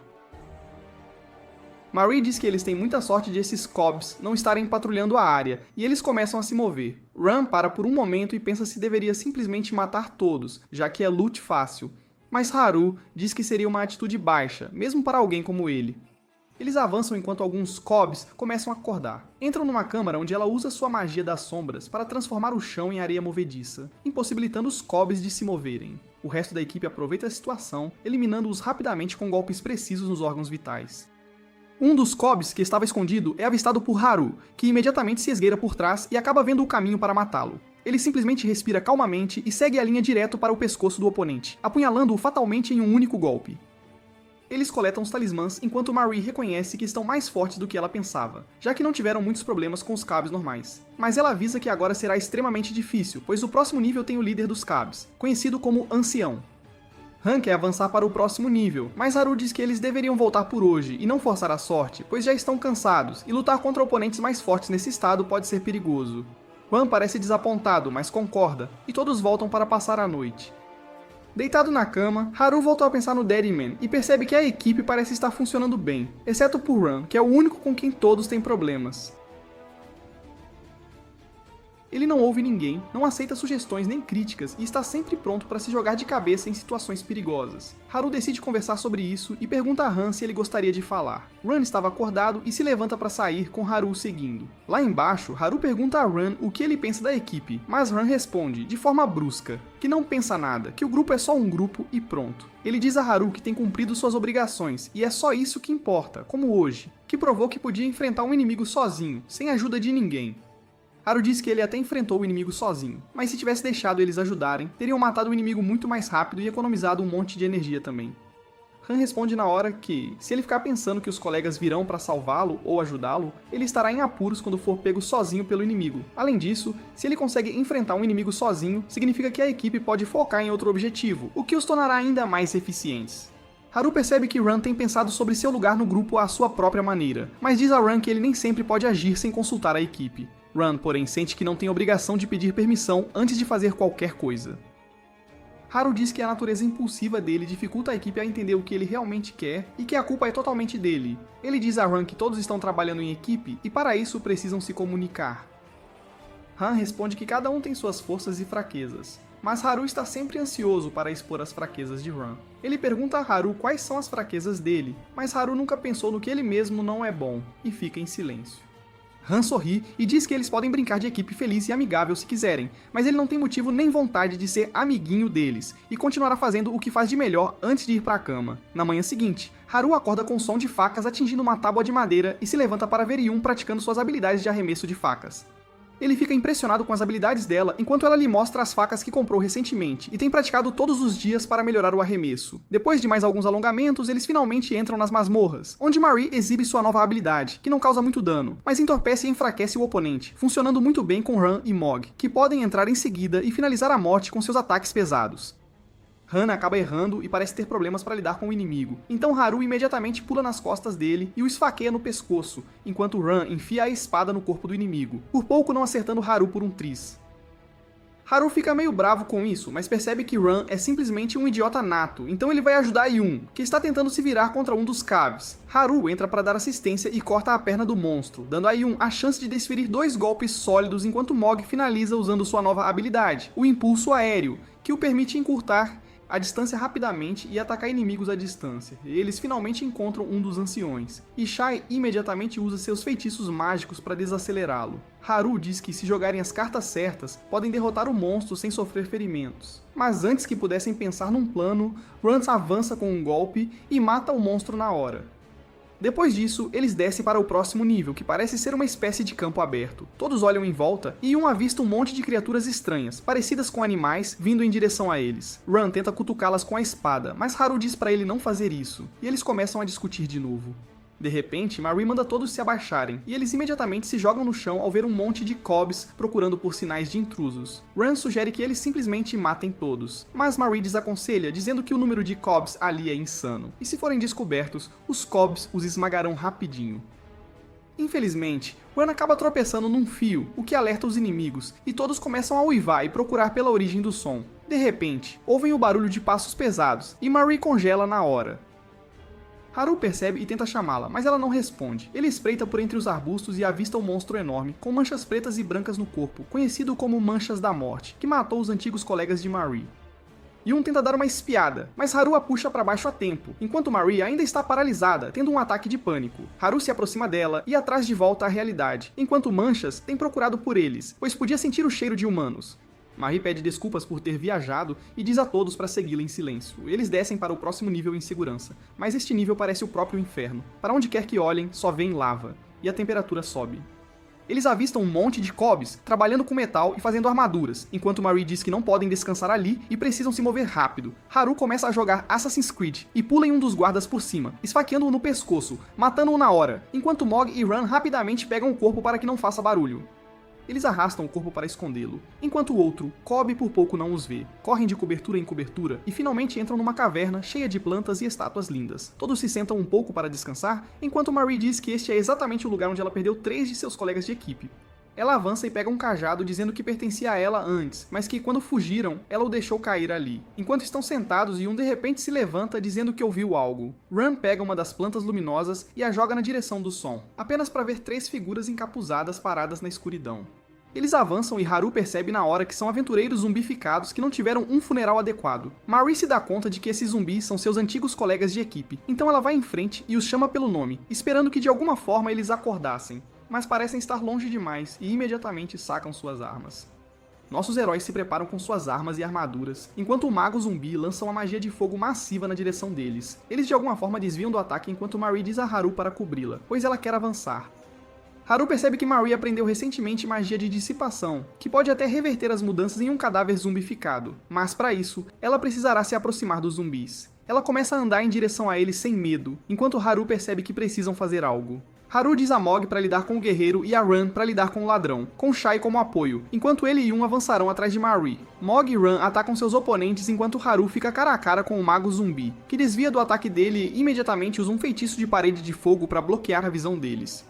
Marie diz que eles têm muita sorte de esses Cobs não estarem patrulhando a área, e eles começam a se mover. Ran para por um momento e pensa se deveria simplesmente matar todos, já que é loot fácil. Mas Haru diz que seria uma atitude baixa, mesmo para alguém como ele. Eles avançam enquanto alguns Cobs começam a acordar. Entram numa câmara onde ela usa sua magia das sombras para transformar o chão em areia movediça, impossibilitando os Cobs de se moverem. O resto da equipe aproveita a situação, eliminando-os rapidamente com golpes precisos nos órgãos vitais. Um dos Cobs que estava escondido é avistado por Haru, que imediatamente se esgueira por trás e acaba vendo o caminho para matá-lo. Ele simplesmente respira calmamente e segue a linha direto para o pescoço do oponente, apunhalando-o fatalmente em um único golpe. Eles coletam os talismãs enquanto Marie reconhece que estão mais fortes do que ela pensava, já que não tiveram muitos problemas com os Cabs normais. Mas ela avisa que agora será extremamente difícil, pois o próximo nível tem o líder dos Cabs, conhecido como Ancião. Han quer avançar para o próximo nível, mas Haru diz que eles deveriam voltar por hoje e não forçar a sorte, pois já estão cansados, e lutar contra oponentes mais fortes nesse estado pode ser perigoso. Ran parece desapontado, mas concorda, e todos voltam para passar a noite. Deitado na cama, Haru voltou a pensar no Daddyman e percebe que a equipe parece estar funcionando bem, exceto por Ran, que é o único com quem todos têm problemas. Ele não ouve ninguém, não aceita sugestões nem críticas e está sempre pronto para se jogar de cabeça em situações perigosas. Haru decide conversar sobre isso e pergunta a Han se ele gostaria de falar. Ran estava acordado e se levanta para sair com Haru seguindo. Lá embaixo, Haru pergunta a Ran o que ele pensa da equipe, mas Ran responde, de forma brusca, que não pensa nada, que o grupo é só um grupo e pronto. Ele diz a Haru que tem cumprido suas obrigações e é só isso que importa, como hoje, que provou que podia enfrentar um inimigo sozinho, sem ajuda de ninguém. Haru diz que ele até enfrentou o inimigo sozinho, mas se tivesse deixado eles ajudarem, teriam matado o inimigo muito mais rápido e economizado um monte de energia também. Han responde na hora que, se ele ficar pensando que os colegas virão para salvá-lo ou ajudá-lo, ele estará em apuros quando for pego sozinho pelo inimigo. Além disso, se ele consegue enfrentar um inimigo sozinho, significa que a equipe pode focar em outro objetivo, o que os tornará ainda mais eficientes. Haru percebe que Ran tem pensado sobre seu lugar no grupo à sua própria maneira, mas diz a Ran que ele nem sempre pode agir sem consultar a equipe. Ran, porém, sente que não tem obrigação de pedir permissão antes de fazer qualquer coisa. Haru diz que a natureza impulsiva dele dificulta a equipe a entender o que ele realmente quer e que a culpa é totalmente dele. Ele diz a Ran que todos estão trabalhando em equipe e para isso precisam se comunicar. Han responde que cada um tem suas forças e fraquezas, mas Haru está sempre ansioso para expor as fraquezas de Ran. Ele pergunta a Haru quais são as fraquezas dele, mas Haru nunca pensou no que ele mesmo não é bom e fica em silêncio. Han sorri e diz que eles podem brincar de equipe feliz e amigável se quiserem, mas ele não tem motivo nem vontade de ser amiguinho deles, e continuará fazendo o que faz de melhor antes de ir para a cama. Na manhã seguinte, Haru acorda com o som de facas atingindo uma tábua de madeira e se levanta para ver Yun praticando suas habilidades de arremesso de facas. Ele fica impressionado com as habilidades dela enquanto ela lhe mostra as facas que comprou recentemente e tem praticado todos os dias para melhorar o arremesso. Depois de mais alguns alongamentos, eles finalmente entram nas masmorras, onde Marie exibe sua nova habilidade, que não causa muito dano, mas entorpece e enfraquece o oponente, funcionando muito bem com Ran e Mog, que podem entrar em seguida e finalizar a morte com seus ataques pesados. Han acaba errando e parece ter problemas para lidar com o inimigo, então Haru imediatamente pula nas costas dele e o esfaqueia no pescoço, enquanto Ran enfia a espada no corpo do inimigo, por pouco não acertando Haru por um tris. Haru fica meio bravo com isso, mas percebe que Ran é simplesmente um idiota nato, então ele vai ajudar Yun, que está tentando se virar contra um dos Cabs. Haru entra para dar assistência e corta a perna do monstro, dando a Yun a chance de desferir 2 golpes sólidos enquanto Mog finaliza usando sua nova habilidade, o Impulso Aéreo, que o permite encurtar a distância rapidamente e atacar inimigos à distância. Eles finalmente encontram um dos anciões, e Shai imediatamente usa seus feitiços mágicos para desacelerá-lo. Haru diz que se jogarem as cartas certas, podem derrotar o monstro sem sofrer ferimentos. Mas antes que pudessem pensar num plano, Ran avança com um golpe e mata o monstro na hora. Depois disso, eles descem para o próximo nível, que parece ser uma espécie de campo aberto. Todos olham em volta e um avista um monte de criaturas estranhas, parecidas com animais, vindo em direção a eles. Ran tenta cutucá-las com a espada, mas Haru diz para ele não fazer isso, e eles começam a discutir de novo. De repente, Marie manda todos se abaixarem, e eles imediatamente se jogam no chão ao ver um monte de Cobs procurando por sinais de intrusos. Ran sugere que eles simplesmente matem todos, mas Marie desaconselha, dizendo que o número de Cobs ali é insano, e se forem descobertos, os Cobs os esmagarão rapidinho. Infelizmente, Ran acaba tropeçando num fio, o que alerta os inimigos, e todos começam a uivar e procurar pela origem do som. De repente, ouvem o barulho de passos pesados, e Marie congela na hora. Haru percebe e tenta chamá-la, mas ela não responde. Ele espreita por entre os arbustos e avista um monstro enorme, com manchas pretas e brancas no corpo, conhecido como Manchas da Morte, que matou os antigos colegas de Marie. Yun tenta dar uma espiada, mas Haru a puxa para baixo a tempo, enquanto Marie ainda está paralisada, tendo um ataque de pânico. Haru se aproxima dela e a traz de volta à realidade, enquanto Manchas tem procurado por eles, pois podia sentir o cheiro de humanos. Marie pede desculpas por ter viajado e diz a todos para segui-la em silêncio. Eles descem para o próximo nível em segurança, mas este nível parece o próprio inferno. Para onde quer que olhem, só vêem lava, e a temperatura sobe. Eles avistam um monte de cobs trabalhando com metal e fazendo armaduras, enquanto Marie diz que não podem descansar ali e precisam se mover rápido. Haru começa a jogar Assassin's Creed e pula em um dos guardas por cima, esfaqueando-o no pescoço, matando-o na hora, enquanto Mog e Ran rapidamente pegam o corpo para que não faça barulho. Eles arrastam o corpo para escondê-lo, enquanto o outro, Cobb, por pouco não os vê. Correm de cobertura em cobertura e finalmente entram numa caverna cheia de plantas e estátuas lindas. Todos se sentam um pouco para descansar, enquanto Marie diz que este é exatamente o lugar onde ela perdeu 3 de seus colegas de equipe. Ela avança e pega um cajado dizendo que pertencia a ela antes, mas que quando fugiram, ela o deixou cair ali. Enquanto estão sentados, Yun de repente se levanta dizendo que ouviu algo. Ran pega uma das plantas luminosas e a joga na direção do som, apenas para ver 3 figuras encapuzadas paradas na escuridão. Eles avançam e Haru percebe na hora que são aventureiros zumbificados que não tiveram um funeral adequado. Marie se dá conta de que esses zumbis são seus antigos colegas de equipe, então ela vai em frente e os chama pelo nome, esperando que de alguma forma eles acordassem. Mas parecem estar longe demais e imediatamente sacam suas armas. Nossos heróis se preparam com suas armas e armaduras, enquanto o mago zumbi lança uma magia de fogo massiva na direção deles. Eles de alguma forma desviam do ataque enquanto Marie diz a Haru para cobri-la, pois ela quer avançar. Haru percebe que Marie aprendeu recentemente magia de dissipação, que pode até reverter as mudanças em um cadáver zumbificado, mas para isso, ela precisará se aproximar dos zumbis. Ela começa a andar em direção a eles sem medo, enquanto Haru percebe que precisam fazer algo. Haru diz a Mog para lidar com o guerreiro e a Ran para lidar com o ladrão, com Shai como apoio, enquanto ele e Yun avançarão atrás de Marie. Mog e Ran atacam seus oponentes enquanto Haru fica cara a cara com o mago zumbi, que desvia do ataque dele e imediatamente usa um feitiço de parede de fogo para bloquear a visão deles.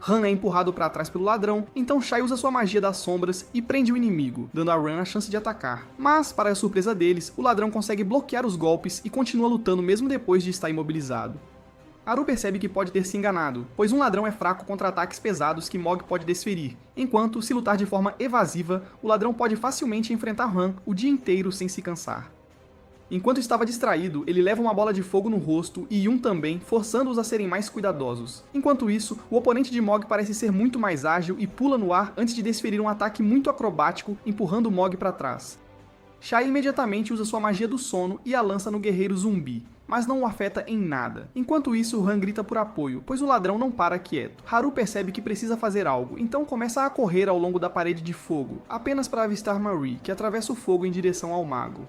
Han é empurrado para trás pelo ladrão, então Shai usa sua magia das sombras e prende o inimigo, dando a Ran a chance de atacar. Mas, para a surpresa deles, o ladrão consegue bloquear os golpes e continua lutando mesmo depois de estar imobilizado. Haru percebe que pode ter se enganado, pois um ladrão é fraco contra ataques pesados que Mog pode desferir, enquanto, se lutar de forma evasiva, o ladrão pode facilmente enfrentar Han o dia inteiro sem se cansar. Enquanto estava distraído, ele leva uma bola de fogo no rosto e Yun também, forçando-os a serem mais cuidadosos. Enquanto isso, o oponente de Mog parece ser muito mais ágil e pula no ar antes de desferir um ataque muito acrobático, empurrando Mog para trás. Shai imediatamente usa sua magia do sono e a lança no guerreiro zumbi, mas não o afeta em nada. Enquanto isso, Han grita por apoio, pois o ladrão não para quieto. Haru percebe que precisa fazer algo, então começa a correr ao longo da parede de fogo, apenas para avistar Marie, que atravessa o fogo em direção ao mago.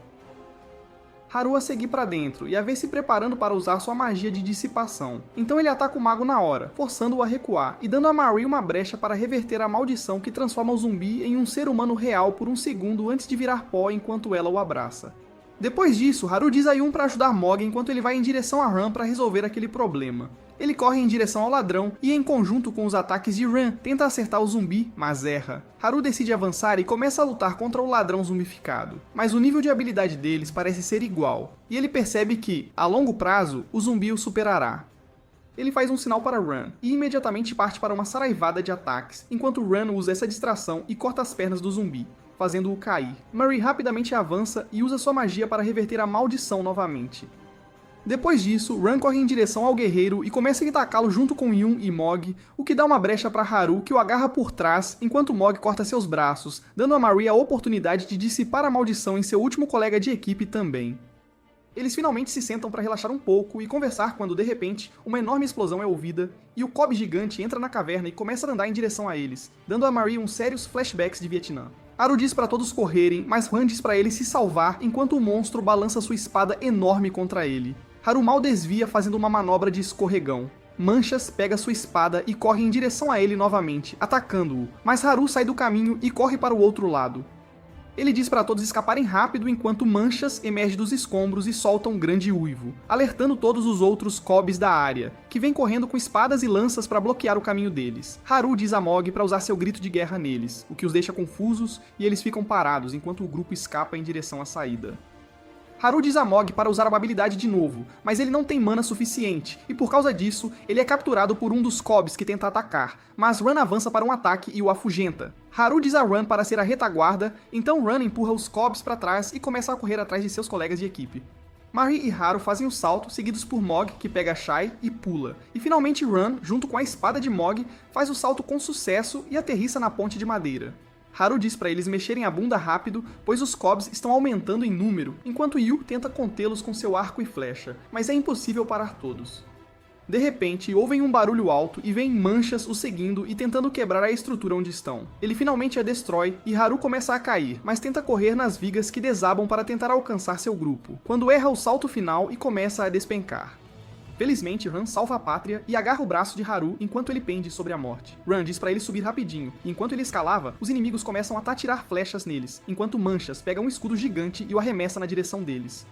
Haru a seguir para dentro e a ver se preparando para usar sua magia de dissipação. Então ele ataca o mago na hora, forçando-o a recuar e dando a Marie uma brecha para reverter a maldição que transforma o zumbi em um ser humano real por um segundo antes de virar pó enquanto ela o abraça. Depois disso, Haru diz a Yun para ajudar Mog enquanto ele vai em direção a Ran para resolver aquele problema. Ele corre em direção ao ladrão e, em conjunto com os ataques de Ran, tenta acertar o zumbi, mas erra. Haru decide avançar e começa a lutar contra o ladrão zumbificado, mas o nível de habilidade deles parece ser igual, e ele percebe que, a longo prazo, o zumbi o superará. Ele faz um sinal para Ran e imediatamente parte para uma saraivada de ataques, enquanto Ran usa essa distração e corta as pernas do zumbi, fazendo-o cair. Marie rapidamente avança e usa sua magia para reverter a maldição novamente. Depois disso, Ran corre em direção ao guerreiro e começa a atacá-lo junto com Yun e Mog, o que dá uma brecha para Haru, que o agarra por trás, enquanto Mog corta seus braços, dando a Marie a oportunidade de dissipar a maldição em seu último colega de equipe também. Eles finalmente se sentam para relaxar um pouco e conversar quando, de repente, uma enorme explosão é ouvida e o Cobb gigante entra na caverna e começa a andar em direção a eles, dando a Marie uns sérios flashbacks de Vietnã. Haru diz para todos correrem, mas Han diz para ele se salvar enquanto o monstro balança sua espada enorme contra ele. Haru mal desvia fazendo uma manobra de escorregão. Manchas pega sua espada e corre em direção a ele novamente, atacando-o, mas Haru sai do caminho e corre para o outro lado. Ele diz para todos escaparem rápido enquanto Manchas emerge dos escombros e solta um grande uivo, alertando todos os outros Cobbs da área, que vêm correndo com espadas e lanças para bloquear o caminho deles. Haru diz a Mog para usar seu grito de guerra neles, o que os deixa confusos e eles ficam parados enquanto o grupo escapa em direção à saída. Haru diz a Mog para usar uma habilidade de novo, mas ele não tem mana suficiente, e por causa disso, ele é capturado por um dos Cobbs que tenta atacar, mas Ran avança para um ataque e o afugenta. Haru diz a Ran para ser a retaguarda, então Ran empurra os Cobbs para trás e começa a correr atrás de seus colegas de equipe. Marie e Haru fazem o salto, seguidos por Mog, que pega Shai e pula, e finalmente Ran, junto com a espada de Mog, faz o salto com sucesso e aterrissa na ponte de madeira. Haru diz pra eles mexerem a bunda rápido, pois os Cobs estão aumentando em número, enquanto Yu tenta contê-los com seu arco e flecha, mas é impossível parar todos. De repente, ouvem um barulho alto e veem manchas o seguindo e tentando quebrar a estrutura onde estão. Ele finalmente a destrói e Haru começa a cair, mas tenta correr nas vigas que desabam para tentar alcançar seu grupo, quando erra o salto final e começa a despencar. Felizmente, Ran salva a pátria e agarra o braço de Haru enquanto ele pende sobre a morte. Ran diz pra ele subir rapidinho, e enquanto ele escalava, os inimigos começam a atirar flechas neles, enquanto Manchas pega um escudo gigante e o arremessa na direção deles.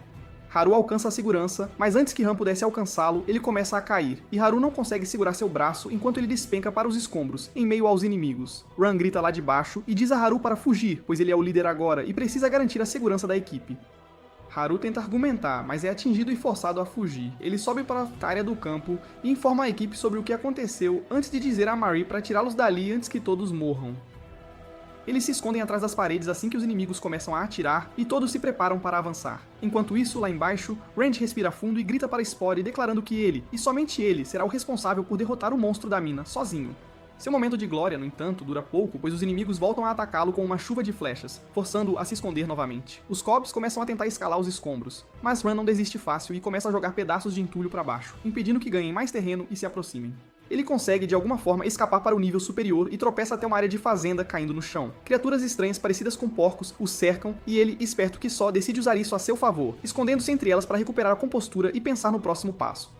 Haru alcança a segurança, mas antes que Ran pudesse alcançá-lo, ele começa a cair, e Haru não consegue segurar seu braço enquanto ele despenca para os escombros, em meio aos inimigos. Ran grita lá de baixo e diz a Haru para fugir, pois ele é o líder agora e precisa garantir a segurança da equipe. Haru tenta argumentar, mas é atingido e forçado a fugir. Ele sobe para a área do campo e informa a equipe sobre o que aconteceu antes de dizer a Marie para tirá-los dali antes que todos morram. Eles se escondem atrás das paredes assim que os inimigos começam a atirar e todos se preparam para avançar. Enquanto isso, lá embaixo, Rand respira fundo e grita para Spore declarando que ele, e somente ele, será o responsável por derrotar o monstro da mina, sozinho. Seu momento de glória, no entanto, dura pouco, pois os inimigos voltam a atacá-lo com uma chuva de flechas, forçando-o a se esconder novamente. Os Cobs começam a tentar escalar os escombros, mas Ran não desiste fácil e começa a jogar pedaços de entulho para baixo, impedindo que ganhem mais terreno e se aproximem. Ele consegue, de alguma forma, escapar para o nível superior e tropeça até uma área de fazenda caindo no chão. Criaturas estranhas parecidas com porcos o cercam e ele, esperto que só, decide usar isso a seu favor, escondendo-se entre elas para recuperar a compostura e pensar no próximo passo.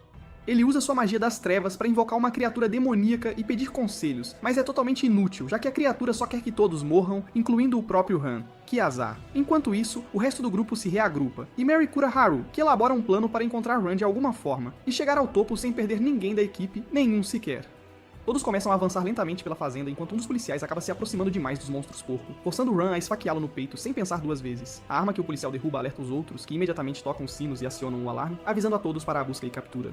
Ele usa sua magia das trevas para invocar uma criatura demoníaca e pedir conselhos, mas é totalmente inútil, já que a criatura só quer que todos morram, incluindo o próprio Han. Que azar. Enquanto isso, o resto do grupo se reagrupa, e Mary cura Haru, que elabora um plano para encontrar Ran de alguma forma, e chegar ao topo sem perder ninguém da equipe, nenhum sequer. Todos começam a avançar lentamente pela fazenda enquanto um dos policiais acaba se aproximando demais dos monstros porco, forçando Ran a esfaqueá-lo no peito sem pensar duas vezes. A arma que o policial derruba alerta os outros, que imediatamente tocam os sinos e acionam um alarme, avisando a todos para a busca e captura.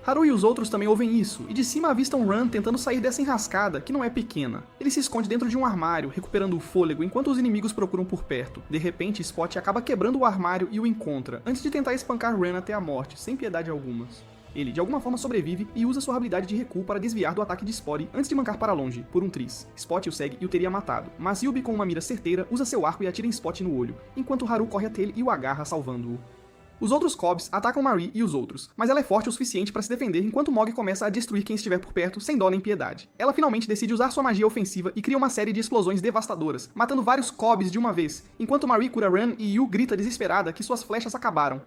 Haru e os outros também ouvem isso, e de cima avistam Ran tentando sair dessa enrascada, que não é pequena. Ele se esconde dentro de um armário, recuperando o fôlego enquanto os inimigos procuram por perto. De repente, Spot acaba quebrando o armário e o encontra, antes de tentar espancar Ran até a morte, sem piedade alguma. Ele, de alguma forma, sobrevive e usa sua habilidade de recuo para desviar do ataque de Spore antes de mancar para longe, por um tris. Spot o segue e o teria matado, mas Yubi, com uma mira certeira, usa seu arco e atira em Spot no olho, enquanto Haru corre até ele e o agarra, salvando-o. Os outros Cobs atacam Marie e os outros, mas ela é forte o suficiente para se defender enquanto Mog começa a destruir quem estiver por perto sem dó nem piedade. Ela finalmente decide usar sua magia ofensiva e cria uma série de explosões devastadoras, matando vários Cobs de uma vez, enquanto Marie cura Ran e Yu grita desesperada que suas flechas acabaram.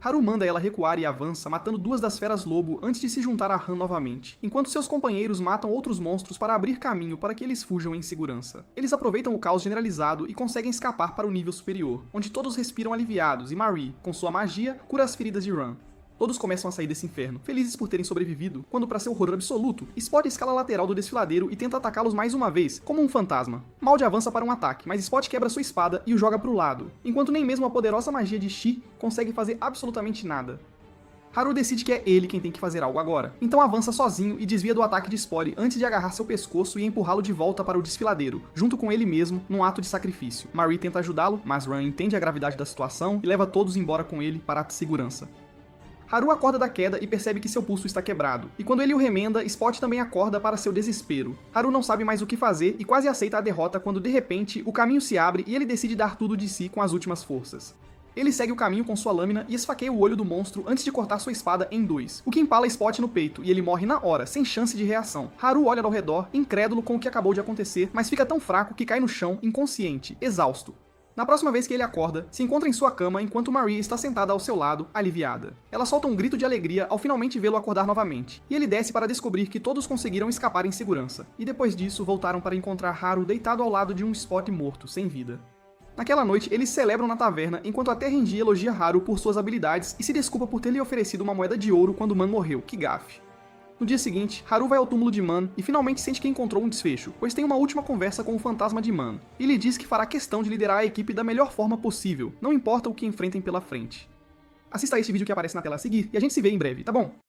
Haru manda ela recuar e avança, matando duas das feras lobo antes de se juntar a Han novamente, enquanto seus companheiros matam outros monstros para abrir caminho para que eles fujam em segurança. Eles aproveitam o caos generalizado e conseguem escapar para o nível superior, onde todos respiram aliviados e Marie, com sua magia, cura as feridas de Ran. Todos começam a sair desse inferno, felizes por terem sobrevivido, quando, para seu horror absoluto, Spot escala a lateral do desfiladeiro e tenta atacá-los mais uma vez, como um fantasma. Maldi avança para um ataque, mas Spot quebra sua espada e o joga pro lado, enquanto nem mesmo a poderosa magia de Shi consegue fazer absolutamente nada. Haru decide que é ele quem tem que fazer algo agora, então avança sozinho e desvia do ataque de Spore antes de agarrar seu pescoço e empurrá-lo de volta para o desfiladeiro, junto com ele mesmo, num ato de sacrifício. Marie tenta ajudá-lo, mas Ran entende a gravidade da situação e leva todos embora com ele para a segurança. Haru acorda da queda e percebe que seu pulso está quebrado, e quando ele o remenda, Spot também acorda para seu desespero. Haru não sabe mais o que fazer e quase aceita a derrota quando, de repente, o caminho se abre e ele decide dar tudo de si com as últimas forças. Ele segue o caminho com sua lâmina e esfaqueia o olho do monstro antes de cortar sua espada em dois, o que empala Spot no peito e ele morre na hora, sem chance de reação. Haru olha ao redor, incrédulo com o que acabou de acontecer, mas fica tão fraco que cai no chão, inconsciente, exausto. Na próxima vez que ele acorda, se encontra em sua cama enquanto Marie está sentada ao seu lado, aliviada. Ela solta um grito de alegria ao finalmente vê-lo acordar novamente, e ele desce para descobrir que todos conseguiram escapar em segurança, e depois disso voltaram para encontrar Haru deitado ao lado de um Spot morto, sem vida. Naquela noite, eles celebram na taverna enquanto até Renji elogia Haru por suas habilidades e se desculpa por ter lhe oferecido uma moeda de ouro quando Man morreu, que gafe. No dia seguinte, Haru vai ao túmulo de Man e finalmente sente que encontrou um desfecho, pois tem uma última conversa com o fantasma de Man, e lhe diz que fará questão de liderar a equipe da melhor forma possível, não importa o que enfrentem pela frente. Assista a este vídeo que aparece na tela a seguir e a gente se vê em breve, tá bom?